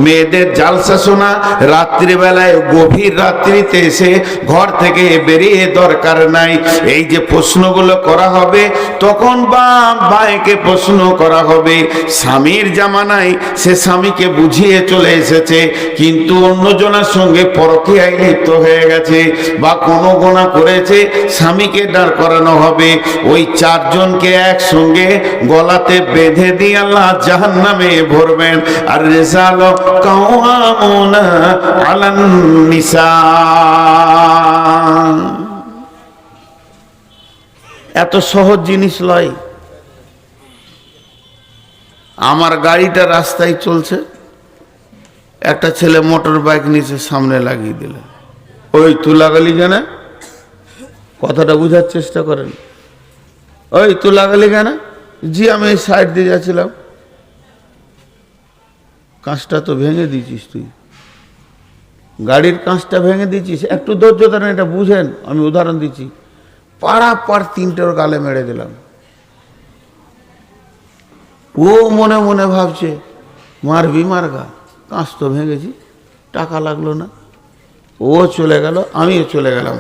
মেয়েদের জালসা শোনা রাত্রিবেলায়, গভীর রাত্রিতে এসে ঘর থেকে বেরিয়ে দরকার নাই। এই যে প্রশ্নগুলো করা হবে, তখন বাপ ভাইকে প্রশ্ন করা হবে। স্বামীর জামানায় সে স্বামীকে বুঝিয়ে চলে এসেছে, কিন্তু অন্যজনের সঙ্গে পরকীয়ায় লিপ্ত হয়ে গেছে বা কোনো গুনাহ করেছে, স্বামীকে দাঁড় করানো হবে। ওই 4 জনকে একসঙ্গে গলাতে বেঁধে দিয়ে আল্লাহ জাহান্নামে ভরবেন। আর রিজাল কাওয়ামুনা আলান নিসা। এত সহজ জিনিস লয়। আমার গাড়িটা রাস্তায় চলছে, একটা ছেলে মোটর বাইক নিচে সামনে লাগিয়ে দিল। ওই তুই লাগালি কেন? কথাটা বুঝার চেষ্টা করেন। ওই তুই লাগালি কেন? জি আমি এই সাইড দিয়ে যাচ্ছিলাম। কাঁচটা তো ভেঙে দিয়েছিস, তুই গাড়ির কাঁচটা ভেঙে দিয়েছিস। একটু ধৈর্য ধরেন, এটা বুঝেন, আমি উদাহরণ দিচ্ছি। পাড়াপাড় 3টের গালে মেরে দিলাম। ও মনে মনে ভাবছে মারবি মারগা, কাঁচ তো ভেঙেছি, টাকা লাগলো না। ও চলে গেল, আমিও চলে গেলাম।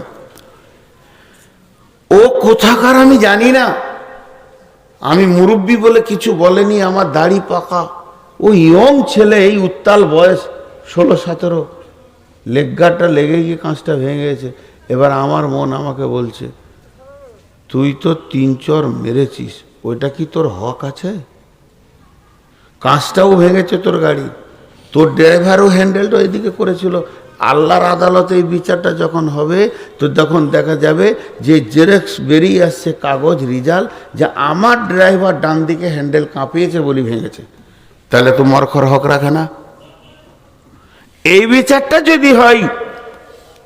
ও কোথাকার আমি জানি না, আমি মুরব্বী বলে কিছু বলেনি, আমার দাড়ি পাকা। ও ইয়ং ছেলে, এই উত্তাল বয়স 16-17, লেগগাটা লেগে গিয়ে কাঁচটা ভেঙে গেছে। এবার আমার মন আমাকে বলছে, তুই তো 3 চর মেরেছিস, ওইটা কি তোর হক আছে? কাঁচটাও ভেঙেছে তোর গাড়ি, তোর ড্রাইভারও হ্যান্ডেলটা এদিকে করেছিল। আল্লাহর আদালতে এই বিচারটা যখন হবে, তো তখন দেখা যাবে যে জেরক্স বেরিয়ে আসছে, কাগজ, রিজাল্ট, যে আমার ড্রাইভার ডান দিকে হ্যান্ডেল কাঁপিয়েছে বলি ভেঙেছে। তাহলে তো মরখর হক রাখে না। এই বিচারটা যদি হয়,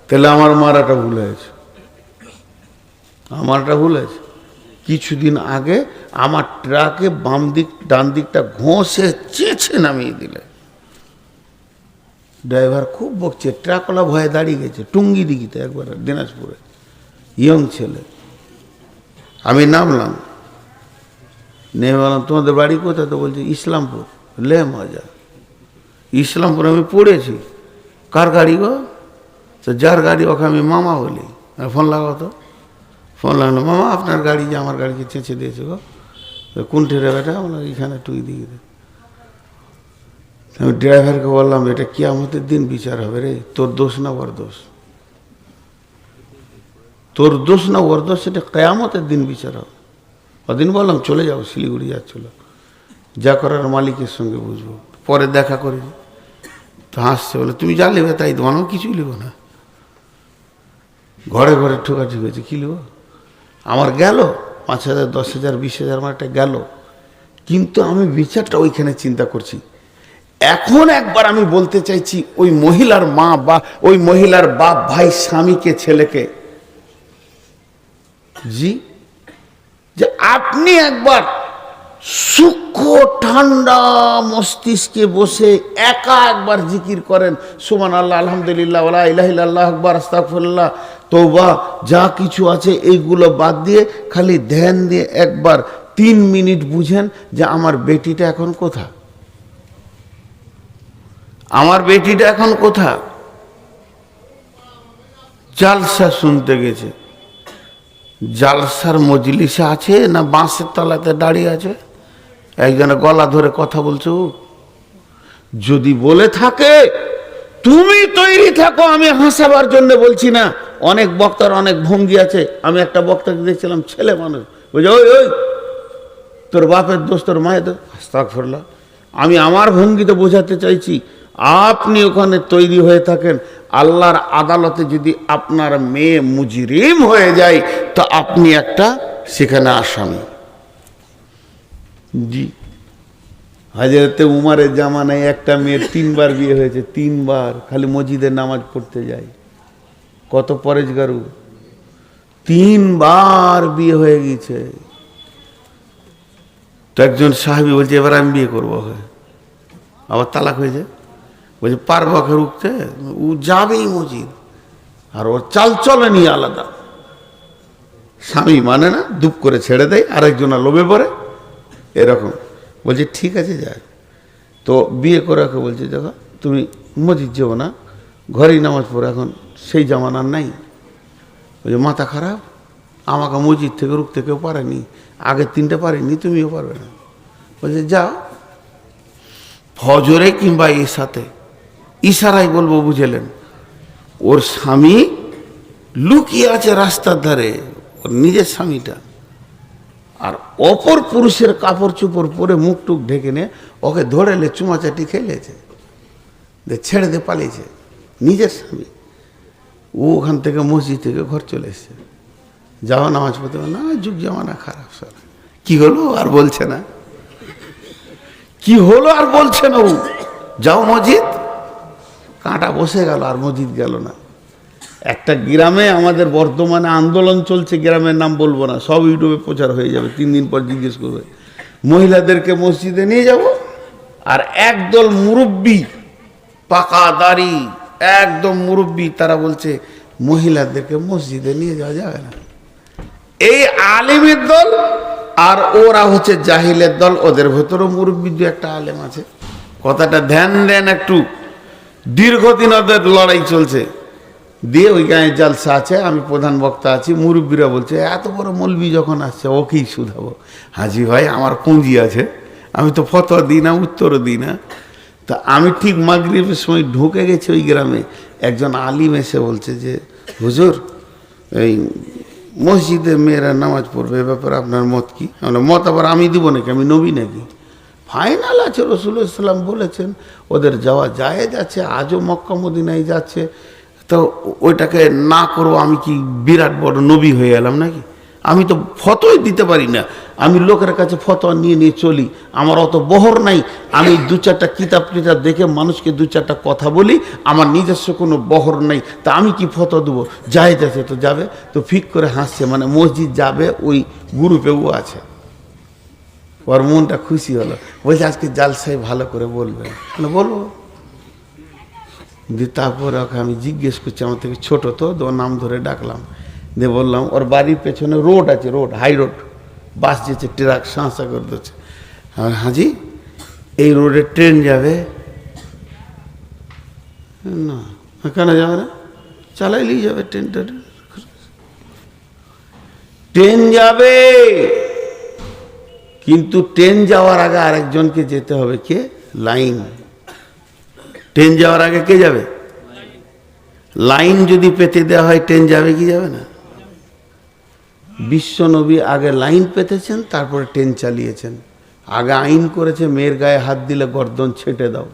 তাহলে আমার মারাটা ভুল হয়েছে, আমারটা ভুল হয়েছে। কিছুদিন আগে আমার ট্রাকে বাম দিক ডান দিকটা ঘষে চেঁচে নামিয়ে দিলে, ড্রাইভার খুব বকছে, ট্রাকওয়ালা ভয়ে দাঁড়িয়ে গেছে টুঙ্গি দিঘিতে, একবার দিনাজপুরে, ইয়ং ছেলে। আমি নামলাম, নেমে বললাম তোমাদের বাড়ি কোথায়? তো বলছি ইসলামপুর। লে মজা, ইসলামপুর আমি পড়েছি। কার গাড়ি গো? তো যার গাড়ি ওকে আমি মামা বলি। ফোন লাগাও তো। বললাম মামা আপনার গাড়ি যে আমার গাড়িকে চেঁচে দিয়েছে গো, কোনটি রে বেটা? বললাম এখানে টুই দিয়ে দে। আমি ড্রাইভারকে বললাম এটা কিয়ামতের দিন বিচার হবে রে, তোর দোষ না ওর দোষ, তোর দোষ না ওর দোষ, সেটা কিয়ামতের দিন বিচার হবে। ওদিন বললাম চলে যাবো, শিলিগুড়ি যাচ্ছিল, যা করার মালিকের সঙ্গে বুঝবো, পরে দেখা করি। তো হাসছে, বলে তুমি যা নেবে তাই দেবো, আমার কিছুই নেবো না। ঘরে ঘরে ঠোকাঠুকি হয়েছে, কী নেবো? আমার গেল 5,000 10,000 20,000 আমার একটা গেল, কিন্তু আমি বিচারটা ওইখানে চিন্তা করছি। এখন একবার আমি বলতে চাইছি ওই মহিলার মা বা ওই মহিলার বাপ ভাই স্বামীকে ছেলেকে, জি, যে আপনি একবার সূক্ষ্ম ঠান্ডা মস্তিষ্কে বসে একা একবার জিকির করেন, সুবহানাল্লাহ, আলহামদুলিল্লাহ, ওয়া লা ইলাহা ইল্লাল্লাহ, আকবার, আস্তাগফিরুল্লাহ, তওবা, যা কিছু আছে এইগুলো বাদ দিয়ে খালি ধ্যান দিয়ে একবার 3 মিনিট বুঝেন যে আমার বেটিটা এখন কোথা, আমার বেটিটা এখন কোথা? জালসা শুনতে গেছে, জালসার মজলিসে আছে না বাঁশের তলাতে দাঁড়িয়ে আছে? একজনে গলা ধরে কথা বলছো, যদি বলে থাকে তুমি তৈরি থাকো, আমি হাসাবার জন্য বলছি না। অনেক বক্তার অনেক ভঙ্গি আছে। আমি একটা বক্তাকে দেখছিলাম, ছেলে মানুষ, বুঝে ওই ওই তোর বাপের দোষ তোর মায়ের দোষ, আস্তাগফিরুল্লাহ। আমি আমার ভঙ্গিতে বোঝাতে চাইছি, আপনি ওখানে তৈরি হয়ে থাকেন, আল্লাহর আদালতে যদি আপনার মেয়ে মুজরিম হয়ে যায় তো আপনি একটা সেখানে আসামি। জি, হযরতে উমরের জামানায় একটা মেয়ের 3 বার বিয়ে হয়েছে, 3 বার, খালি মসজিদে নামাজ পড়তে যায়। কত পরেজগারু, 3 বার বিয়ে হয়ে গেছে। তো একজন সাহাবী বলছে এবার আমি বিয়ে করবো, আবার তালাক হয়েছে। বলছে পারবো কে রুখতে? ও যাবেই মসজিদ, আর ওর চাল চলনি আলাদা। স্বামী মানে না, দুপ করে ছেড়ে দেয়, আরেকজনা লোভে পড়ে, এরকম। বলছে ঠিক আছে যাক। তো বিয়ে করে ওকে বলছে দেখো তুমি মসজিদ যাবো না, ঘরেই নামাজ পড়ো, এখন সেই জামানার নাই। বলছে মাথা খারাপ, আমাকে মসজিদ থেকে রুখতে কেউ পারেনি, আগের 3টে পারেনি, তুমিও পারবে না। বলছে যাও, ফজরে কিংবা ঈশাতে, ইশারাই বলবো, বুঝলেন? ওর স্বামী লুকিয়ে আছে রাস্তার ধারে, ওর নিজের স্বামীটা, আর অপর পুরুষের কাপড় চোপড় পরে মুখ টুক ঢেকে নিয়ে ওকে ধরেলে চুমাচাটি খেলেছে, ছেড়ে দিয়ে পালিয়েছে নিজের স্বামী। ও ওখান থেকে মসজিদ থেকে ঘর চলে এসছে, যাও নামাজ পড়তে, না যুগ জামানা খারাপ। স্যার কি হলো আর বলছে না, কি হলো আর বলছে না, ও যাও মসজিদ, কাঁটা বসে গেল আর মসজিদ গেল না। একটা গ্রামে আমাদের বর্তমানে আন্দোলন চলছে, গ্রামের নাম বলবো না, সব ইউটিউবে প্রচার হয়ে যাবে, 3 দিন পর জিজ্ঞেস করবে। মহিলাদেরকে মসজিদে নিয়ে যাব, আর একদল মুরব্বী, পাকা দাড়ি, একদম মুরব্বী, তারা বলছে মহিলাদেরকে মসজিদে নিয়ে যাওয়া যাবে না। এই আলেমের দল আর ওরা হচ্ছে জাহিলের দল, ওদের ভেতরেও মুরব্বী 2-1টা আলেম আছে। কথাটা ধ্যান দেন একটু, দীর্ঘদিন ওদের লড়াই চলছে। দিয়ে ওই গায়ে জালসা আছে, আমি প্রধান বক্তা আছি, মুরব্বীরা বলছে এত বড় মৌলবি যখন আসছে ওকেই শুধাবো। হাজি ভাই আমার পুঁজি আছে, আমি তো ফতোয়া দিই না, উত্তরও দিই না। তা আমি ঠিক মাগরিবের সময় ঢুকে গেছি ওই গ্রামে, একজন আলিম এসে বলছে যে হুজুর এই মসজিদে মেয়েরা নামাজ পড়বে, এ ব্যাপারে আপনার মত কি? মত আবার আমি দিব নাকি, আমি নবী নাকি? ফাইনাল আছে, রাসূলুল্লাহ সাল্লাল্লাহু আলাইহি ওয়াসাল্লাম বলেছেন ওদের যাওয়া জায়েজ আছে, আজও মক্কা মদিনায় যাচ্ছে, তো ওইটাকে না করো, আমি কি বিরাট বড় নবী হয়ে এলাম নাকি? আমি তো ফতোই দিতে পারি না, আমি লোকের কাছে ফতোয়া নিয়ে নিয়ে চলি, আমার অত বহর নাই। আমি 2-4টা কিতাব দেখে মানুষকে 2-4টা কথা বলি, আমার নিজস্ব কোনো বহর নাই। তা আমি কি ফতোয়া দেবো? জায়েজ আছে তো যাবে। তো ফিক করে হাসছে, মানে মসজিদ যাবে, ওই গ্রুপেও আছে। ওর মনটা খুশি হলো, বলছে আজকে জালসাই ভালো করে বলবেন, বলবো। দিয়ে তারপরে ওকে আমি জিজ্ঞেস করছি, আমার থেকে ছোটো তো, ওর নাম ধরে ডাকলাম, দিয়ে বললাম ওর বাড়ির পেছনে রোড আছে, রোড হাই রোড, বাস যেছে, ট্রাক সাঁসা করে দিচ্ছে। হাজি এই রোডে ট্রেন যাবে না? কেন যাবে না? চালাইলেই যাবে ট্রেনটা। ট্রেন যাবে, কিন্তু ট্রেন যাওয়ার আগে আরেকজনকে যেতে হবে। কে? লাইন। ট্রেন যাওয়ার আগে কে যাবে? লাইন যদি পেতে দেওয়া হয় ট্রেন যাবে কি যাবে না? বিশ্ব নবী আগে লাইন পেতেছেন, তারপরে ট্রেন চালিয়েছেন। আগে আইন করেছে মেয়ের গায়ে হাত দিলে গর্দন ছেঁটে দাও।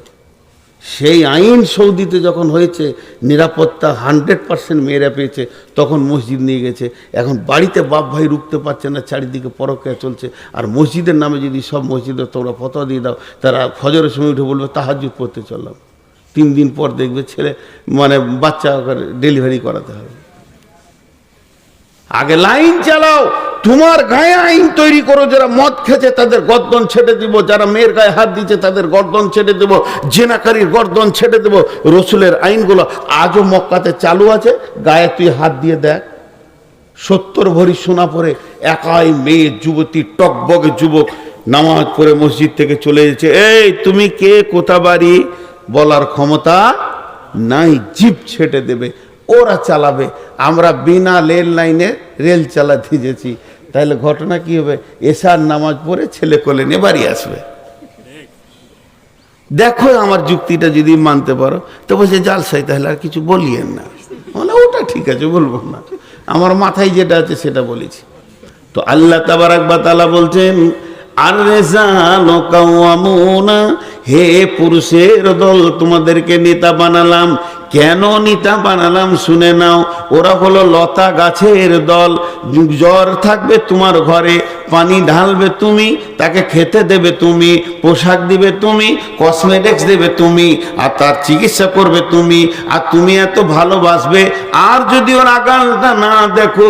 সেই আইন সৌদিতে যখন হয়েছে, নিরাপত্তা 100% মেয়েরা পেয়েছে, তখন মসজিদ নিয়ে গেছে। এখন বাড়িতে বাপ ভাই রুখতে পারছে না, চারিদিকে পরক্রিয়া চলছে। আর মসজিদের নামে যদি সব মসজিদে তোমরা ফতোয়া দিয়ে দাও, তারা ফজরের সময় উঠে বলবে তাহাজ্জুদ পড়তে চললাম। 3 দিন পর দেখবে ছেলে বাচ্চা ডেলিভারি করাতে হবে। আগে লাইন চালাও, তোমার গায়ে আইন তৈরি করো। যারা মদ খেয়েছে তাদের গর্দন ছেড়ে দিব, যারা মেয়ের গায়ে হাত দিচ্ছে তাদের গর্দন ছেড়ে দেব, জেনাকারীর গর্দন ছেড়ে দেব। রসুলের আইনগুলো আজও মক্কাতে চালু আছে। গায়ে তুই হাত দিয়ে দেখ, 70 ভরি সোনা পরে একাই মেয়ে যুবতী, টকবগে যুবক নামাজ পড়ে মসজিদ থেকে চলে যাচ্ছে। এই তুমি কে, কোথা বাড়ি বলার ক্ষমতা নাই, জিপ ছেটে দেবে, ওরা চালাবে। আমরা বিনা রেল লাইনে রেল চালাতে যেছি, তাহলে ঘটনা কি হবে? এশার নামাজ পড়ে ছেলে কোলে নিয়ে বাড়ি আসবে। দেখো আমার যুক্তিটা যদি মানতে পারো তো বলছে জালসাই, তাহলে আর কিছু বলিয়েন না। বলে ওটা ঠিক আছে, বলবো না, আমার মাথায় যেটা আছে সেটা বলেছি। তো আল্লাহ তাবারাক ওয়া তাআলা বলছেন, আর রিজালু কাওয়ামুনা, হে পুরুষের দল, তোমাদেরকে নেতা বানালাম। কেন নেতা বানালাম শুনে নাও। ওরা হলো লতা গাছের দল। জ্বর থাকবে তোমার ঘরে, পানি ঢালবে তুমি, তাকে খেতে দেবে তুমি, পোশাক দিবে তুমি, কসমেটিক্স দেবে তুমি, আর তার চিকিৎসা করবে তুমি, আর তুমি এত ভালোবাসবে। আর যদি ওর আগালটা না দেখো,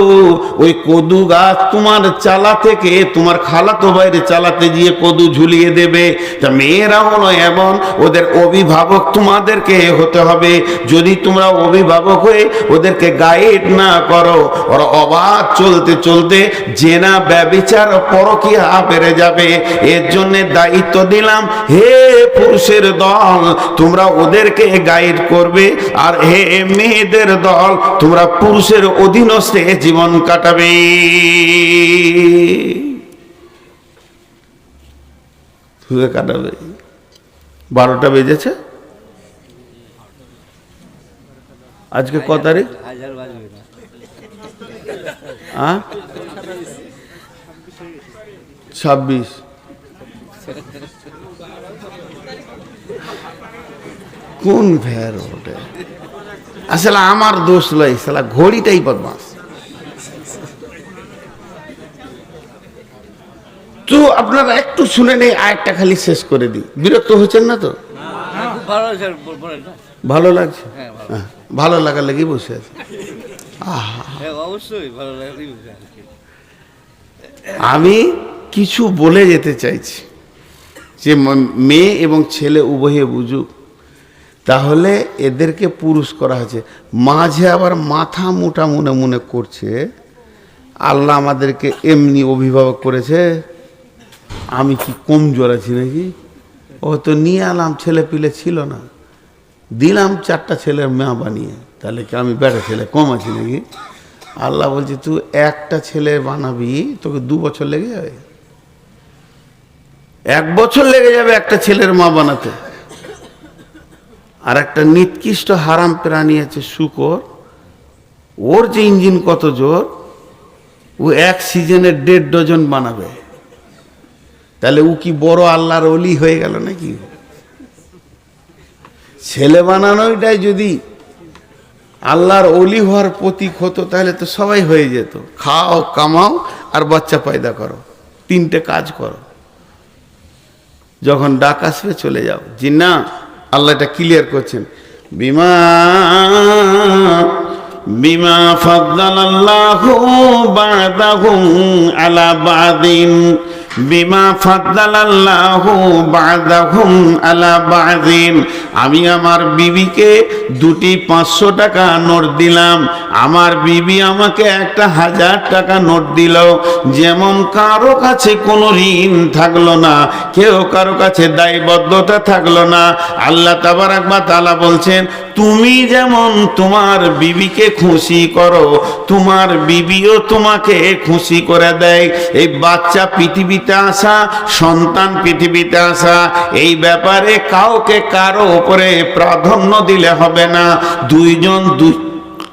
ওই কদু গাছ তোমার চালা থেকে তোমার খালাতো বাইরে চালাতে গিয়ে কদু ঝুলিয়ে দেবে। তা মেয়েরা হলো এমন, ওদের অভিভাবক তোমাদেরকে হতে হবে। যদি তোমরা অভিভাবক হয়ে ওদেরকে গাইড না করো, ওরা অবাধ চলতে চলতে জেনা, ব্যভিচার, পরকীয়া বেড়ে যাবে। এর জন্য দায়িত্ব দিলাম, হে পুরুষের দল, তোমরা ওদেরকে গাইড করবে। আর হে মেয়েদের দল, তোমরা পুরুষের অধীনস্থে জীবন কাটাবে। কাটাবে। 12টা বেজেছে। আজকে ক তারিখ? 26। কোন ভের ওটা? আসলে আমার দোষ লয়, সালা ঘড়িটাই বদমাস। তো আপনারা একটু শুনে নেই, আরেকটা খালি শেষ করে দিই। বিরক্ত হচ্ছেন না তো? ভালো লাগছে? ভালো লাগার লেগে বসে আছে। অবশ্যই ভালো লাগে। আমি কিছু বলে যেতে চাইছি যে মেয়ে এবং ছেলে উভয়ে বুঝুক। তাহলে এদেরকে পুরুষ করা হয়েছে, মাঝে আবার মাথা মোটা মনে মনে করছে আল্লাহ আমাদেরকে এমনি অভিভাবক করেছে, আমি কি কমজোর আছি নাকি? ও তো নিয়ে আলাম, ছেলে পিলে ছিল না, দিলাম 4টা ছেলের মা বানিয়ে, তাহলে কি আমি বেটা ছেলে কম আছি নাকি? আল্লাহ বলছে তুই একটা ছেলে বানাবি, তোকে 2 বছর লেগে যাবে, 1 বছর লেগে যাবে একটা ছেলের মা বানাতে। আর একটা নিকৃষ্ট হারাম প্রাণী আছে শূকর, ওর যে ইঞ্জিন কত জোর, ও 1 সিজনে 1.5 ডজন বানাবে। তাহলে ও কি বড় আল্লাহর ওলি হয়ে গেল নাকি? ছেলে বানানোটাই যদি আল্লাহর ওলি হওয়ার প্রতীক হতো, তাহলে তো সবাই হয়ে যেত। খাও, কামাও, আর বাচ্চা পয়দা করো, 3টে কাজ করো, যখন ডাক আসবে চলে যাও। জি না, আল্লাহ এটা ক্লিয়ার করছেন, বিমা ফাদ্দালাল্লাহু বা'দাহুম আলা বা'দিন, বিমা ফাদ্দালাল্লাহু বা'দাহুম আলা বা'দিন, আমি আমার বিবিকে দুটি 500 টাকা নোট দিলাম, আমার বিবি আমাকে একটা 1000 টাকা নোট দিল। যেমন কারো কাছে কোনো ঋণ থাকলো না, কেউ কারো কাছে দায়বদ্ধতা থাকলো না। আল্লাহ তাবারাক ওয়া তাআলা বলছেন, তুমি যেমন তোমার বিবিকে খুশি করো, তোমার বিবিও তোমাকে খুশি করে দেয়। এই বাচ্চা পৃথিবীতে আসা, সন্তান পৃথিবীতে আসা, এই ব্যাপারে কাউকে কারো উপরে প্রাধান্য দিলে হবে না।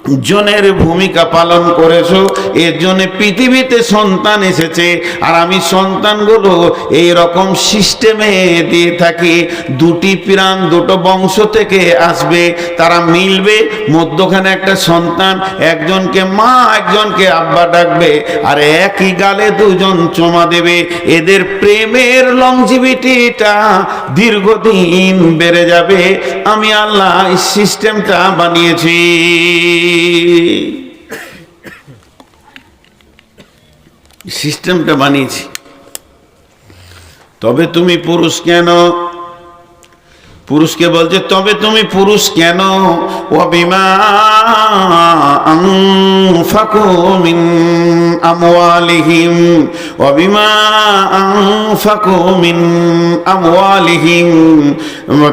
দুইজনের ভূমিকা পালন করেছো, এর জন্য পৃথিবীতে সন্তান এসেছে। আর আমি সন্তানগুলো এই রকম সিস্টেমে দিয়ে থাকি, দুটি প্রাণ দুটো বংশ থেকে আসবে, তারা মিলবে, মধ্যখানে একটা সন্তান, একজনকে মা একজনকে আব্বা ডাকবে, আর একই গালে দুজন চুমা দেবে। এদের প্রেমের লংজিভিটিটা দীর্ঘদিন বেড়ে যাবে। আমি আল্লাহ এই সিস্টেমটা বানিয়েছি। সিস্টেমটা বানিয়েছি। তবে তুমি পুরুষ কেন? পুরুষকে বলছে তবে তুমি পুরুষ কেন? ওয়াবিমা আনফাকু মিন আমওয়ালিহিম, ওয়াবিমা আনফাকু মিন আমওয়ালিহিম।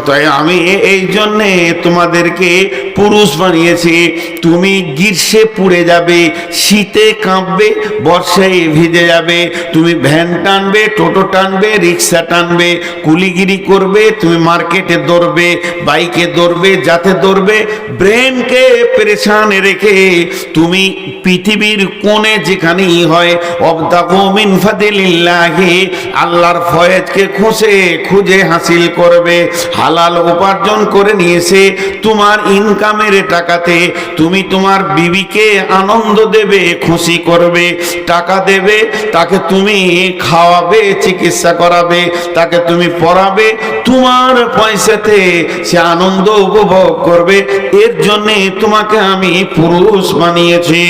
তাই আমি এই জন্যে তোমাদেরকে পুরুষ বানিয়েছি। তুমি গ্রীষ্মে পুড়ে যাবে, শীতে কাঁপবে, বর্ষায় ভিজে যাবে। তুমি ভ্যান টানবে, টোটো টানবে, রিক্সা টানবে, কুলিগিরি করবে, তুমি মার্কেটে দৌড়বে, বাইকে দৌড়বে, যাতে দৌড়বে। ব্রেনকে পেরেশান রেখে তুমি পৃথিবীর কোণে যেখানেই হয় ওয়াবতাগু মিন ফাদলিল্লাহি, আল্লাহর ফয়েজকে খুঁজে হাসিল করবে। হালাল উপার্জন করে নিয়েছে তোমার ইনকামের টাকাতে তুমি তোমার বিবিকে আনন্দ দেবে, খুশি করবে, টাকা দেবে, তাকে তুমি খাওয়াবে, চিকিৎসা করাবে, তাকে তুমি পড়াবে, তোমার পয়সাতে সে আনন্দ উপভোগ করবে। এর জন্যে তোমাকে আমি পুরুষ বানিয়েছি।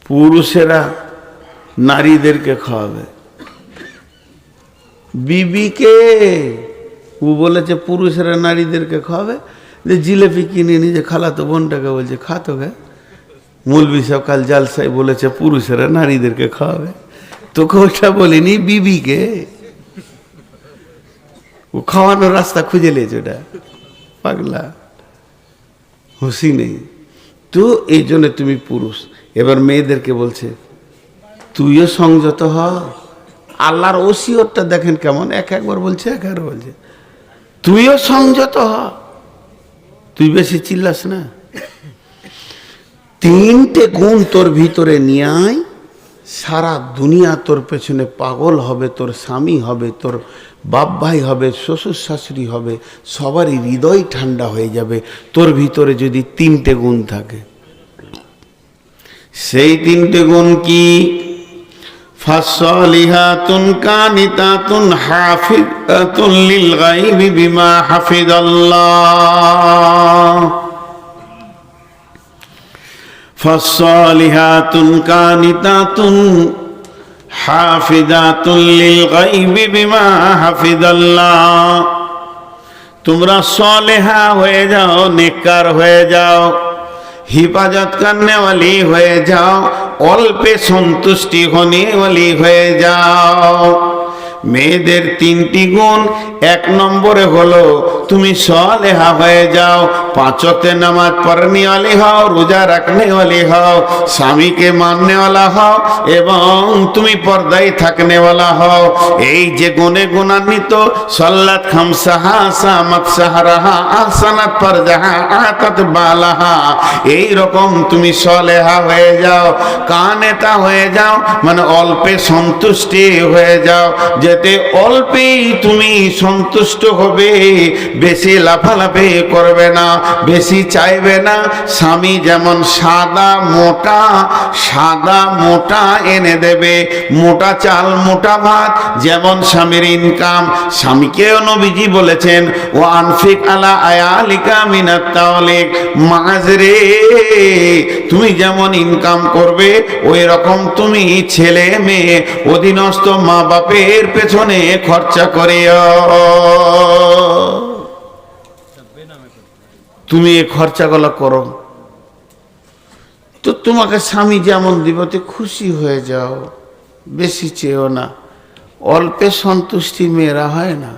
পুরুষেরা নারীদেরকে খাওয়াবে, বিবিকে ও বলেছে পুরুষেরা নারীদেরকে খাওয়াবে। যে জিলেপি কিনে নিজে খালাতো বোনটাকে বলছে খাতো গে, মৌলবি সাহেব কাল জালসাই বলেছে পুরুষেরা নারীদেরকে খাওয়াবে, তোকে ওটা বলিনি, বিবিকে। ও খাওয়ানোর রাস্তা খুঁজে নিয়েছে, ওটা পাগলা, হুঁশি নেই তো। এই জন্য তুমি পুরুষ। এবার মেয়েদেরকে বলছে তুইও সংযত হ। আল্লাহর ওসিয়তটা দেখেন কেমন, একবার বলছে, একবার বলছে তুইও সংযত হ, তুই বেশি চিল্লাস না। 3টে গুণ তোর ভিতরে নিয়ে আয়, সারা দুনিয়া তোর পেছনে পাগল হবে, তোর স্বামী হবে, তোর বাপ ভাই হবে, শ্বশুর শাশুড়ি হবে, সবারই হৃদয় ঠান্ডা হয়ে যাবে তোর ভিতরে যদি 3টে গুণ থাকে। সেই 3টে গুণ কি? ফাসলিহাতুন কানিতাতুন হাফিজাতুন লিল গায়বি বিমা হাফিজাল্লাহ। ফাসলিহাতুন কানিতাতুন হাফিজাতুন লিল গায়বি বিমা হাফিজাল্লাহ। তোমরা সলেহা হয়ে যাও, নেককার হয়ে যাও, हिफाजत करने वाली हुए जाओ, অল্পে সন্তুষ্টি होने वाली হয়ে যাও। মেয়েদের 3টি গুণ। 1 নম্বরে হলো তুমি সলেহা হয়ে যাও, 5 ওয়াক্ত নামাজ পড়নে वाली হও, রোজা রাখনে वाली হও, স্বামীকে মাননে वाला হও এবং তুমি পর্দায় থাকনে वाला হও। এই যে গুণে গুণান্বিত, সাল্লাত খামসাহা সামাত সাহরাহা আহসানাত ফারজাহা আতাত বালাহা, এই রকম তুমি সলেহা হয়ে যাও, কানেতা হয়ে যাও, মানে অল্পে সন্তুষ্টি হয়ে যাও। যে এতে অল্পেই তুমি সন্তুষ্ট হবে, বেশি লাফালাফি করবে না, বেশি চাইবে না। স্বামী যেমন সাদা মোটা এনে দেবে, মোটা চাল মোটা ভাত, যেমন স্বামীর ইনকাম। স্বামীকেও নবীজি বলেছেন, ও আনফিক আলা আয়ালিকা মিনাত তাওলিক, মাঝরে তুমি যেমন ইনকাম করবে ওই রকম তুমি ছেলে মেয়ে অধীনস্থ মা বাপের পেছনে খরচা করিও। তুমি এই খরচাগুলো করো তো তোমাকে স্বামী যেমন দিবতে খুশি হয়ে যাও, বেশি চেয়েও না। অল্পে সন্তুষ্টি মেয়েরা হয় না।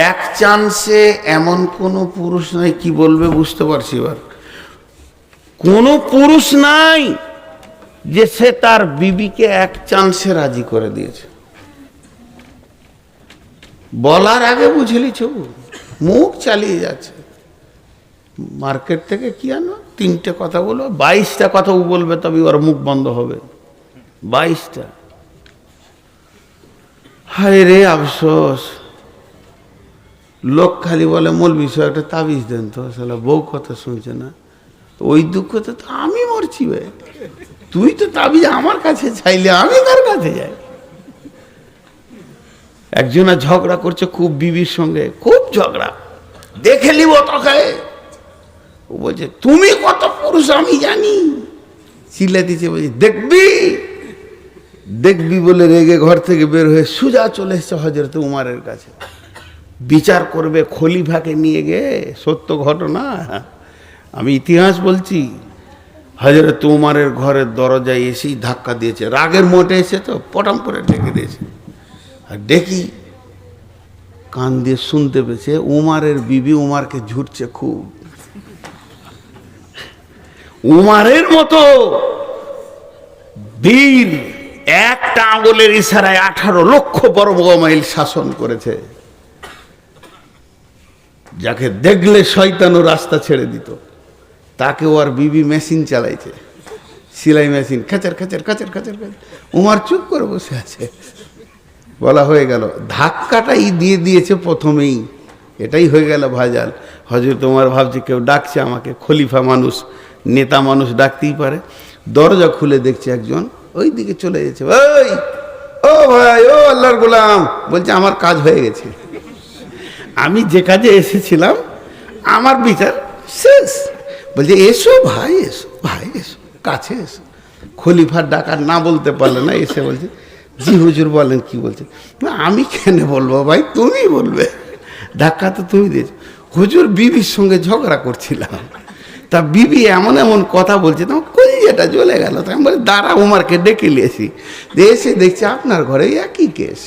এক চান্সে এমন কোনো পুরুষ নাই, কি বলবে বুঝতে পারছি এবার, কোনো পুরুষ নাই যে সে তার বিবিকে এক চান্সে রাজি করে দিয়েছে। বলার আগে বুঝে লিছো, মুখ চালিয়ে যাচ্ছে। মার্কেট থেকে কি আনো, 3টে কথা বলো, 22টা কথা বলবে, তবে ওর মুখ বন্ধ হবে। 22টা। হায় রে আফসোস, লোক খালি বলে মৌলবি সাহেব একটা তাবিজ দেন তো, শালা বউ কথা শুনছে না। ওই দুঃখতে তো আমি মরছি ভাই, তুই তো তাবিজ আমার কাছে চাইলে আমি তার কাছে যাই। একজনা ঝগড়া করছে খুব বিবির সঙ্গে, খুব ঝগড়া, দেখে নিব তোকে। ও বলছে তুমি কত পুরুষ আমি জানি, চিল্লা দিচ্ছে, বলছে দেখবি বলে রেগে ঘর থেকে বের হয়ে সুজা চলে এসছে হযরত উমারের কাছে। বিচার করবে খলিফাকে নিয়ে গিয়ে, সত্য ঘটনা, আমি ইতিহাস বলছি। হযরত উমারের ঘরের দরজায় এসেই ধাক্কা দিয়েছে, রাগের মোটে এসে তো পটাম করে ডেকে দিয়েছে। আর ডেকি কান দিয়ে শুনতে পেয়েছে উমারের বিবি উমারকে ঝুটছে খুব। উমারের মতো বীর একটা আঙুলের ইশারায় 18 লক্ষ বর্গ মাইল শাসন করেছে, যাকে দেখলে শয়তানও রাস্তা ছেড়ে দিত, তাকে ওর বিবি মেশিন চালাইছে, সেলাই মেশিন, খাচার খাচার খাচার খাচার খাচার। উমার চুপ করে বসে আছে। বলা হয়ে গেল, ধাক্কাটাই দিয়ে দিয়েছে প্রথমেই, এটাই হয়ে গেল ভাজাল। হযরত উমার ভাবছে কেউ ডাকছে আমাকে, খলিফা মানুষ, নেতা মানুষ ডাকতেই পারে। দরজা খুলে দেখছে একজন ওই দিকে চলে যাচ্ছে, ওই ও ভাই, ও আল্লাহর গোলাম, বলছে আমার কাজ হয়ে গেছে, আমি যে কাজে এসেছিলাম আমার বিচার শেষ। বলছে এসো ভাই, এসো ভাই, এসো কাছে এসো। খলিফার ডাকার না বলতে পারলে না, এসে বলছে জি হুজুর বলেন, কি বলছে। না আমি কেন বলবো ভাই, তুমি বলবে, ধাক্কা তো তুমি দিয়েছো। হুজুর বিবির সঙ্গে ঝগড়া করছিলাম, তা বিবি এমন এমন কথা বলছে, তোমার কলিজাটা জ্বলে গেল। তো আমি বলি দাঁড়া, উমারকে ডেকে নিয়েছি, এসে দেখছি আপনার ঘরে একই কেস।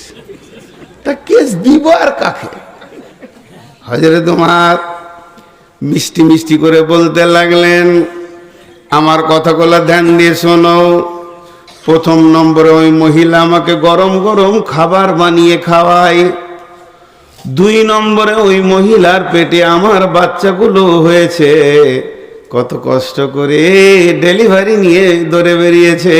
তা কেস দিব আর কাকে? হযরত উমার মিষ্টি মিষ্টি করে বলতে লাগলেন, আমার কথাগুলো ধ্যান দিয়ে শোনো। প্রথম নম্বরে ওই মহিলা আমাকে গরম গরম খাবার বানিয়ে খাওয়ায়। 2 নম্বরে ওই মহিলার পেটে আমার বাচ্চাগুলো হয়েছে, কত কষ্ট করে ডেলিভারি নিয়ে দৌড়ে বেরিয়েছে।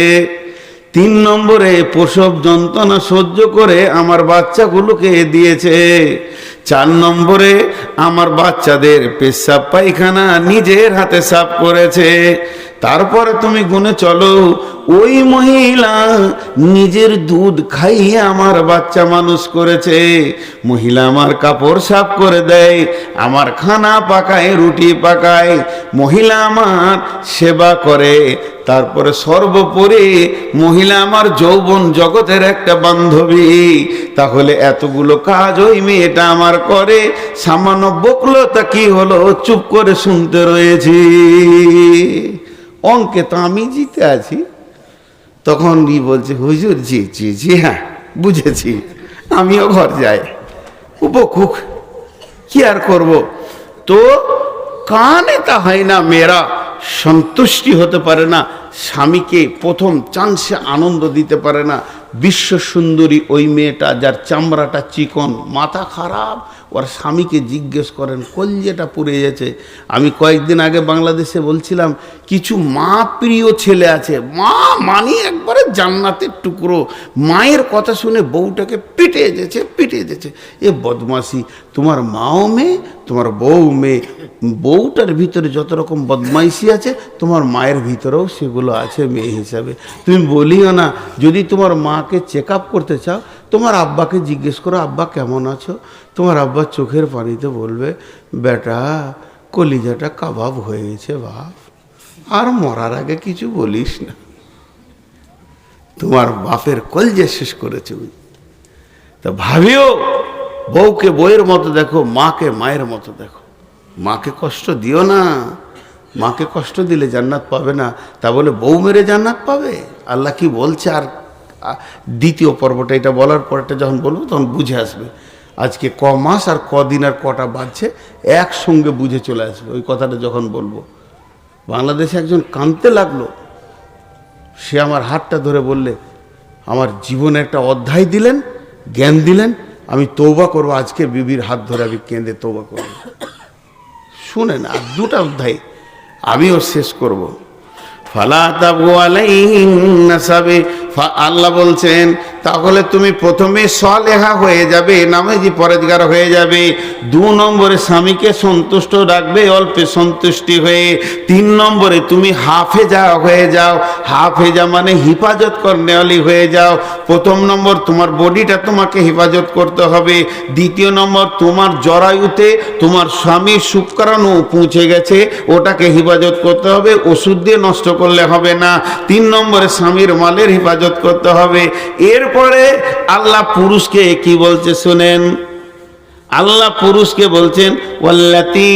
3 নম্বরে প্রসব যন্ত্রণা সহ্য করে আমার বাচ্চাগুলোকে দিয়েছে। 4 নম্বরে আমার বাচ্চাদের পেশাব পায়খানা নিজের হাতে সাফ করেছে। তারপরে তুমি গুনে চলো, ওই মহিলা নিজের দুধ খাইয়ে আমার বাচ্চা মানুষ করেছে। মহিলা আমার কাপড় সাফ করে দেয়, আমার খানা পাকায়, রুটি পাকায়, মহিলা আমার সেবা করে। তারপরে সর্বোপরি মহিলা আমার যৌবন জগতের একটা বান্ধবী। তাহলে এতগুলো কাজ ওই মেয়েটা আমার করে, সামান্য বকলো তা কি হলো, চুপ করে শুনতে রয়েছি। অঙ্কে তো আমি জিতে আছি। তখন বলছে হুজুর জি জি জি হ্যাঁ বুঝেছি, আমিও ঘর যাই, উপকুক কি আর করব। তো কানে তা হয় না, মেয়েরা সন্তুষ্টি হতে পারে না, স্বামীকে প্রথম চান্সে আনন্দ দিতে পারে না। বিশ্ব সুন্দরী ওই মেয়েটা, যার চামড়াটা চিকন, মাথা খারাপ, ওর স্বামীকে জিজ্ঞেস করেন, কলজেটা পুড়ে গেছে। আমি কয়েকদিন আগে বাংলাদেশে বলছিলাম, কিছু মা প্রিয় ছেলে আছে, মা মানি একবারে জান্নাতের টুকরো, মায়ের কথা শুনে বউটাকে পিটে যেছে। এ বদমাশি, তোমার মাও মেয়ে, তোমার বউ মেয়ে, বউটার ভিতরে যত রকম বদমাইশি আছে তোমার মায়ের ভিতরেও সেগুলো আছে মেয়ে হিসাবে। তুমি বলিও না, যদি তোমার মাকে চেক আপ করতে চাও তোমার আব্বাকে জিজ্ঞেস করো, আব্বা কেমন আছো? তোমার আব্বা চোখের পানিতে বলবে, বেটা কলিজাটা কাবাব হয়ে গেছে বাপ, আর মরার আগে কিছু বলিস না। তোমার বাপের কলজে শেষ করেছে। তা ভাবিও, বউকে বউয়ের মতো দেখো, মাকে মায়ের মতো দেখো। মাকে কষ্ট দিও না, মাকে কষ্ট দিলে জান্নাত পাবে না। তা বলে বউ মেরে জান্নাত পাবে? আল্লাহ কি বলছে? আর দ্বিতীয় পর্বটা, এটা বলার পরটা যখন বলবো তখন বুঝে আসবে। আজকে ক মাস আর কদিন আর কটা বাজছে একসঙ্গে বুঝে চলে আসবে ওই কথাটা যখন বলবো। বাংলাদেশে একজন কাঁদতে লাগলো, সে আমার হাতটা ধরে বললে, আমার জীবনে একটা অধ্যায় দিলেন, জ্ঞান দিলেন, আমি তৌবা করবো, আজকে বিবির হাত ধরে আমি কেঁদে তৌবা করবো। শুনেন, আর দুটা অধ্যায় আমিও শেষ করব। ফালা তাবু আলাইহিন নাসাবে, আল্লাহ বলছেন তাহলে তুমি প্রথমে সালেহা হয়ে যাবে, নামাজি পরেজগার হয়ে যাবে। 2 নম্বরে স্বামীকে সন্তুষ্ট রাখবে, অল্পে সন্তুষ্টি হয়ে। 3 নম্বরে তুমি হাফেজা হয়ে যাও। হাফেজা মানে হিফাজত করনেওয়ালি হয়ে যাও। প্রথম নম্বর তোমার বডিটা তোমাকে হেফাজত করতে হবে। দ্বিতীয় নম্বর তোমার জরায়ুতে তোমার স্বামীর শুক্রাণু পৌঁছে গেছে, ওটাকে হেফাজত করতে হবে, ওষুধ দিয়ে নষ্ট করলে হবে না। 3 নম্বরে স্বামীর মালের হেফাজত করতে হবে। এরপরে আল্লাহ পুরুষকে কি বলছে শুনেন, আল্লাহ পুরুষকে বলছেন, ওয়াল্লাতী